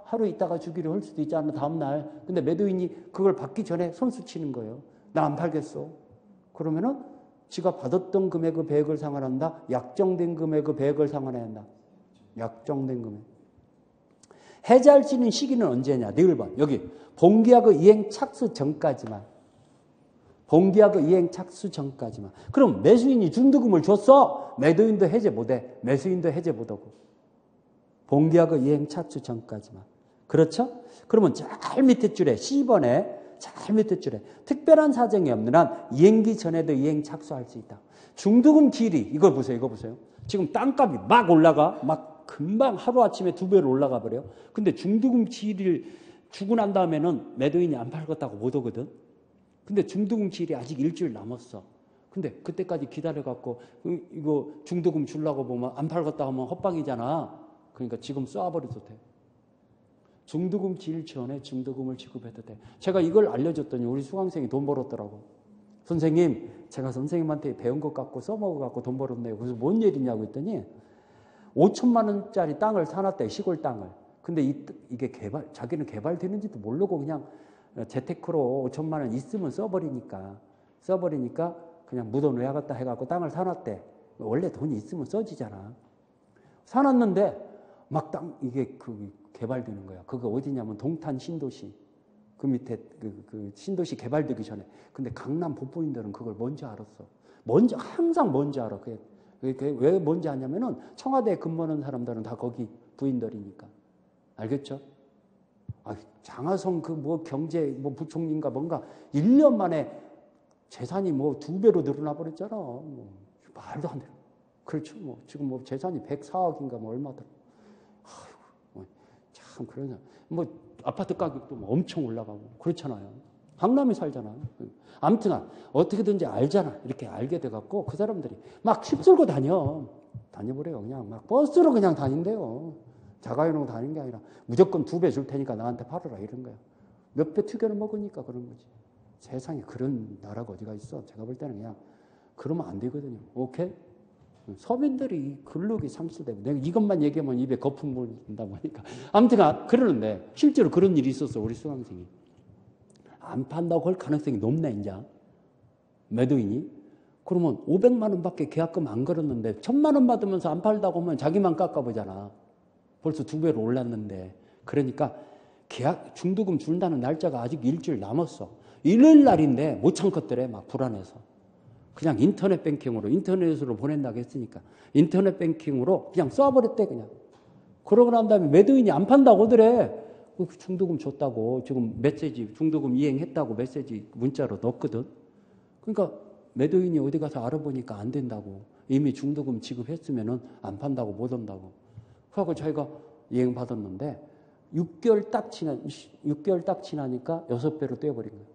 하루 있다가 주기로 할 수도 있잖아, 다음날. 근데 매도인이 그걸 받기 전에 선수 치는 거예요. 나 안 팔겠어. 그러면은 지가 받았던 금액의 배액을 상환한다. 약정된 금액의 배액을 상환해야 한다. 약정된 금액. 해지할 수 있는 시기는 언제냐? 네, 1번. 여기 본계약의 이행 착수 전까지만. 본계약의 이행 착수 전까지만. 그럼 매수인이 중도금을 줬어. 매도인도 해제 못해. 매수인도 해제 못하고. 본계약의 이행 착수 전까지만. 그렇죠? 그러면 제일 밑에 줄에 C번에 제일 밑에 줄에 특별한 사정이 없는 한 이행기 전에도 이행 착수할 수 있다. 중도금 기일이 이걸 보세요. 이거 보세요. 지금 땅값이 막 올라가. 막 금방 하루아침에 2배로 올라가 버려. 근데 중도금 기일을 주고 난 다음에는 매도인이 안 팔겠다고 못 오거든. 근데 중도금 기일이 아직 일주일 남았어. 근데 그때까지 기다려갖고 이거 중도금 주려고 보면 안 팔겠다 하면 헛방이잖아. 그러니까 지금 쏴버려도 돼. 중도금 기일 전에 중도금을 지급해도 돼. 제가 이걸 알려줬더니 우리 수강생이 돈 벌었더라고. 선생님, 제가 선생님한테 배운 것 갖고 써먹어갖고 돈 벌었네요. 그래서 뭔 일이냐고 했더니 5천만 원짜리 땅을 사놨대, 시골 땅을. 근데 이게 자기는 개발되는지도 모르고 그냥 재테크로 5천만 원 있으면 써버리니까 그냥 묻어놓아야겠다 해갖고 땅을 사놨대. 원래 돈이 있으면 써지잖아. 사놨는데 막 이게 개발되는 거야. 그거 어디냐면 동탄 신도시. 그 밑에 그 신도시 개발되기 전에. 근데 강남 북부인들은 그걸 뭔지 알았어. 항상 뭔지 알아. 왜 뭔지 아냐면은 청와대에 근무하는 사람들은 다 거기 부인들이니까. 알겠죠? 장하성 경제 부총리인가 뭔가 1년 만에 재산이 2배로 늘어나 버렸잖아. 말도 안 돼. 그렇죠. 지금 재산이 104억인가 얼마더라. 참 그러냐. 아파트 가격도 엄청 올라가고 그렇잖아요. 강남에 살잖아. 아무튼 어떻게든지 알잖아. 이렇게 알게 돼갖고 그 사람들이 막 휩쓸고 다녀버려요. 그냥 막 버스로 그냥 다닌대요. 자가용으로 다니는 게 아니라 무조건 2배 줄 테니까 나한테 팔아라 이런 거야. 몇 배 투견을 먹으니까 그런 거지. 세상에 그런 나라가 어디가 있어. 제가 볼 때는 그냥 그러면 안 되거든요. 오케이? 서민들이 근력이 상실되고 내가 이것만 얘기하면 입에 거품 물린다 보니까 아무튼 그러는데 실제로 그런 일이 있었어. 우리 수강생이 안 판다고 할 가능성이 높네. 이제 매도인이 그러면 500만 원밖에 계약금 안 걸었는데 1000만 원 받으면서 안 팔다고 하면 자기만 깎아보잖아. 벌써 2배로 올랐는데. 그러니까 계약 중도금 준다는 날짜가 아직 일주일 남았어. 일요일 날인데 못 참겠더래. 막 불안해서 그냥 인터넷 뱅킹으로 인터넷으로 보낸다고 했으니까 인터넷 뱅킹으로 그냥 쏴버렸대. 그냥 그러고 난 다음에 매도인이 안 판다고 하더래. 중도금 줬다고 지금 메시지 중도금 이행했다고 메시지 문자로 넣었거든. 그러니까 매도인이 어디 가서 알아보니까 안 된다고. 이미 중도금 지급했으면은 안 판다고 못 온다고. 그래서 자기가 이행받았는데 6개월 딱 지나니까 6배로 떼어버린 거예요.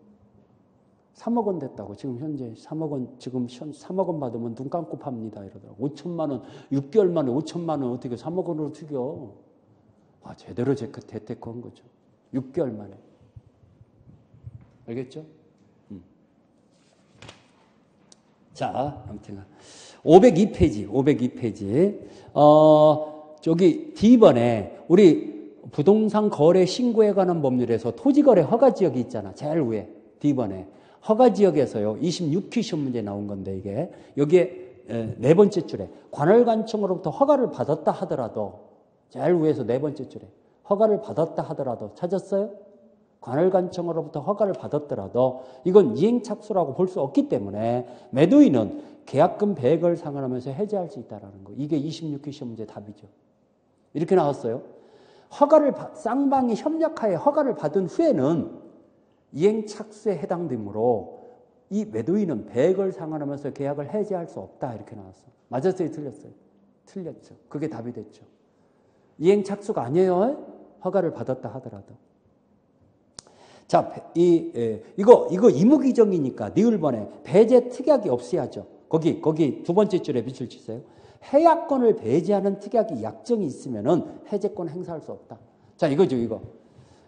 3억 원 됐다고. 지금 현재 3억 원 받으면 눈 감고 팝니다. 이러더라고. 5천만 원, 6개월 만에 5천만 원 어떻게 3억 원으로 튀겨. 제대로 재테크 한 거죠. 6개월 만에. 알겠죠? 자, 아무튼 502페이지. 저기 D번에 우리 부동산 거래 신고에 관한 법률에서 토지거래 허가지역이 있잖아. 제일 위에 D번에. 허가지역에서요. 26기 시험 문제 나온 건데 이게 여기에 네 번째 줄에 관할관청으로부터 허가를 받았다 하더라도 제일 위에서 네 번째 줄에 허가를 받았다 하더라도 찾았어요? 관할관청으로부터 허가를 받았더라도 이건 이행착수라고 볼 수 없기 때문에 매도인은 계약금 배액을 상환하면서 해지할 수 있다는 거. 이게 26기 시험 문제 답이죠. 이렇게 나왔어요. 쌍방이 협력하에 허가를 받은 후에는 이행착수에 해당되므로 이 매도인은 배액을 상환하면서 계약을 해지할 수 없다. 이렇게 나왔어. 맞았어요? 틀렸어요? 틀렸죠. 그게 답이 됐죠. 이행착수가 아니에요. 허가를 받았다 하더라도. 자, 이거 이무기정이니까 니을번에 배제 특약이 없어야죠. 거기 두 번째 줄에 빛을 치세요. 해약권을 배제하는 특약이 약정이 있으면은 해제권 행사할 수 없다. 자, 이거죠, 이거.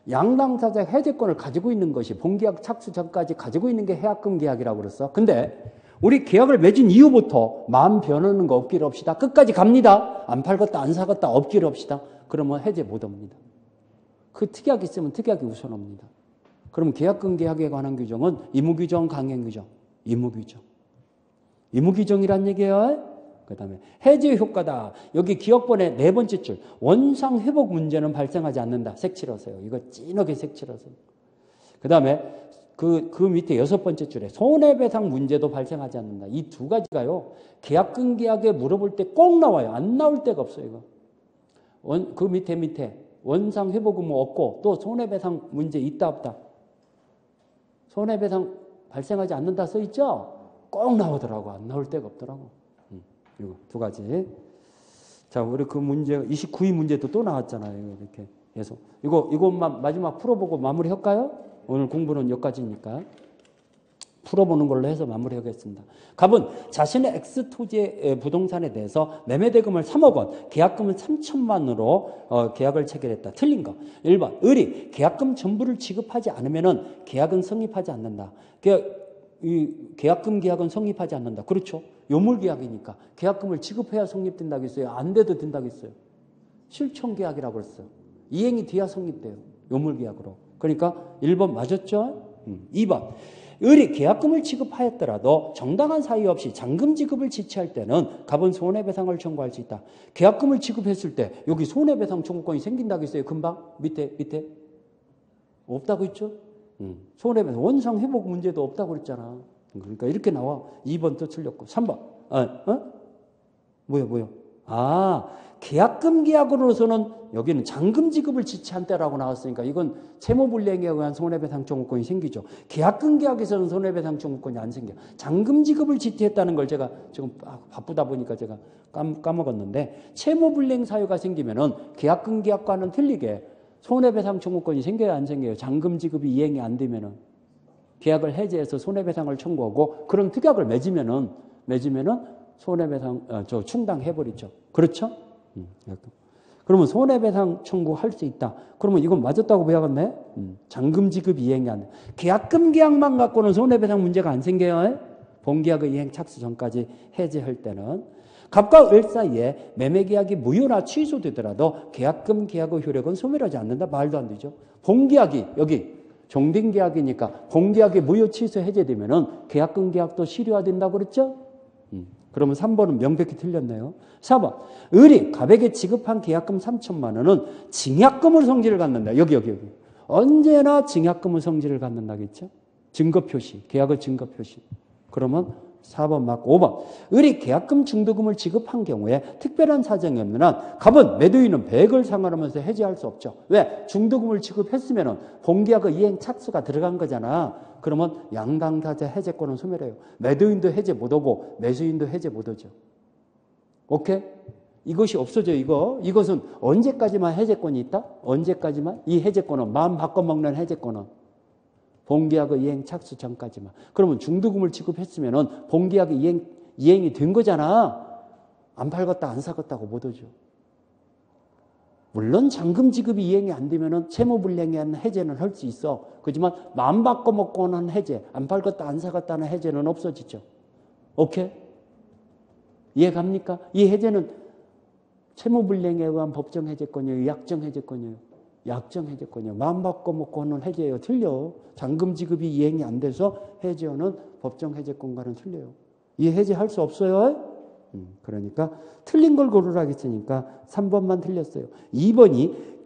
양당사자 해제권을 가지고 있는 것이 본계약 착수 전까지 가지고 있는 게 해약금 계약이라고 그랬어. 근데 우리 계약을 맺은 이후부터 마음 변하는 거 없기를 합시다. 끝까지 갑니다. 안 팔겠다, 안 사겠다, 없기를 합시다. 그러면 해제 못 합니다. 그 특약이 있으면 특약이 우선합니다. 그럼 계약금 계약에 관한 규정은 의무규정, 강행규정, 의무규정. 의무규정이란 얘기예요. 그 다음에 해제 효과다. 여기 기억본의 네 번째 줄. 원상 회복 문제는 발생하지 않는다. 색칠하세요. 이거 진하게 색칠하세요. 그 다음에 그 밑에 여섯 번째 줄에 손해배상 문제도 발생하지 않는다. 이 두 가지가요. 계약금 계약에 물어볼 때 꼭 나와요. 안 나올 데가 없어요. 이거. 그 밑에 원상 회복 의무 없고 또 손해배상 문제 있다 없다. 손해배상 발생하지 않는다 써 있죠? 꼭 나오더라고. 안 나올 데가 없더라고. 이거 두 가지. 자, 우리 그 문제 29위 문제도 또 나왔잖아요. 이렇게 계속. 이것만 마지막 풀어보고 마무리할까요? 오늘 공부는 여기까지니까. 풀어보는 걸로 해서 마무리하겠습니다. 갑은 자신의 X토지의 부동산에 대해서 매매대금을 3억 원, 계약금은 3천만으로 계약을 체결했다. 틀린 거. 1번. 을이 계약금 전부를 지급하지 않으면 계약은 성립하지 않는다. 계약금 계약은 성립하지 않는다. 그렇죠. 요물계약이니까 계약금을 지급해야 성립된다고 했어요. 안 돼도 된다고 했어요. 실천계약이라고 했어요. 이행이 돼야 성립돼요. 요물계약으로. 그러니까 1번 맞았죠? 2번. 을이 계약금을 지급하였더라도 정당한 사유 없이 잔금 지급을 지체할 때는 갑은 손해배상을 청구할 수 있다. 계약금을 지급했을 때 여기 손해배상 청구권이 생긴다고 했어요. 금방 밑에 없다고 했죠? 손해배상 원상 회복 문제도 없다고 그랬잖아. 그러니까 이렇게 나와. 2번도 틀렸고 3번. 뭐야? 계약금 계약으로서는 여기는 잔금 지급을 지체한 때라고 나왔으니까 이건 채무불이행에 의한 손해배상 청구권이 생기죠. 계약금 계약에서는 손해배상 청구권이 안 생겨. 잔금 지급을 지체했다는 걸 제가 지금 바쁘다 보니까 제가 까먹었는데 채무불이행 사유가 생기면은 계약금 계약과는 틀리게 손해배상 청구권이 생겨야 안 생겨요. 잔금 지급이 이행이 안 되면은 계약을 해지해서 손해배상을 청구하고 그런 특약을 맺으면은 손해배상 충당해버리죠. 그렇죠? 그러면 손해배상 청구할 수 있다. 그러면 이건 맞았다고 배웠네? 잔금 지급 이행이 안 돼. 계약금 계약만 갖고는 손해배상 문제가 안 생겨요. 본계약의 이행 착수 전까지 해지할 때는. 갑과 을 사이에 매매계약이 무효나 취소되더라도 계약금 계약의 효력은 소멸하지 않는다. 말도 안 되죠. 본계약이 여기 종등계약이니까 본계약이 무효 취소 해제되면은 계약금 계약도 실효화된다고 그랬죠? 그러면 3번은 명백히 틀렸네요. 4번. 을이 갑에게 지급한 계약금 3천만 원은 증약금으로 성질을 갖는다. 여기. 언제나 증약금으로 성질을 갖는다겠죠? 증거표시. 계약의 증거표시. 그러면 4번 맞고 5번. 을이 계약금 중도금을 지급한 경우에 특별한 사정이 없는 한 갑은 매도인은 배액을 상환하면서 해지할 수 없죠. 왜? 중도금을 지급했으면 본계약의 이행 착수가 들어간 거잖아. 그러면 양당사자 해제권은 소멸해요. 매도인도 해제 못하고 매수인도 해제 못하죠. 오케이? 이것이 없어져요. 이것은 언제까지만 해제권이 있다? 언제까지만? 이 해제권은 마음 바꿔먹는 해제권은 본계약의 이행 착수 전까지만. 그러면 중도금을 지급했으면 본계약의 이행이 된 거잖아. 안 팔겠다 안 사겠다고 못하죠. 물론 잔금 지급이 이행이 안 되면 채무불이행에 의한 해제는 할 수 있어. 그렇지만 마음 바꿔먹고는 해제, 안 팔겠다 안 사겠다는 해제는 없어지죠. 오케이? 이해 갑니까? 이 해제는 채무불이행에 의한 법정 해제권이에요? 약정 해제권이에요? 약정 해제권이에요. 마음 바꿔먹고는 해제예요. 틀려. 잔금 지급이 이행이 안 돼서 해제하는 법정 해제권과는 틀려요. 이 해제할 수 없어요. 그러니까 틀린 걸 고르라 했으니까 3번만 틀렸어요. 2번이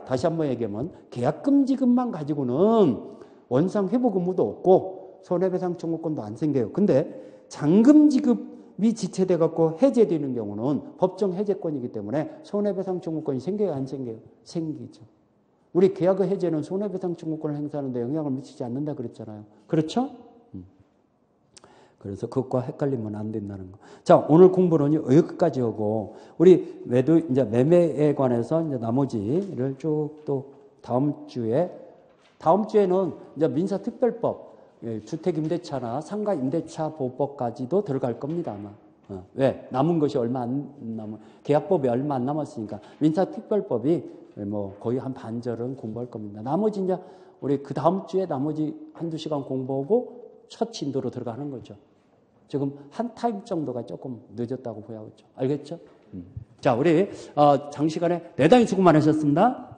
다시 한번 얘기하면 계약금 지급만 가지고는 원상 회복 의무도 없고 손해배상 청구권도 안 생겨요. 근데 잔금 지급이 지체돼 갖고 해제되는 경우는 법정 해제권이기 때문에 손해배상 청구권이 생겨요, 안 생겨요? 생기죠. 우리 계약의 해제는 손해배상 청구권을 행사하는 데 영향을 미치지 않는다 그랬잖아요. 그렇죠? 그래서 그것과 헷갈리면 안 된다는 거. 자, 오늘 공부는 여기까지 하고, 우리 이제 매매에 관해서 이제 나머지를 쭉 또 다음 주에는 이제 민사특별법, 주택임대차나 상가임대차 보호법까지도 들어갈 겁니다, 아마. 왜? 남은 것이 얼마 안 계약법이 얼마 안 남았으니까. 민사특별법이 거의 한 반절은 공부할 겁니다. 나머지 이제 우리 그 다음 주에 나머지 한두 시간 공부하고 첫 진도로 들어가는 거죠. 지금 한 타임 정도가 조금 늦었다고 보여야겠죠. 알겠죠? 자, 우리 장시간에 대단히 수고 많으셨습니다.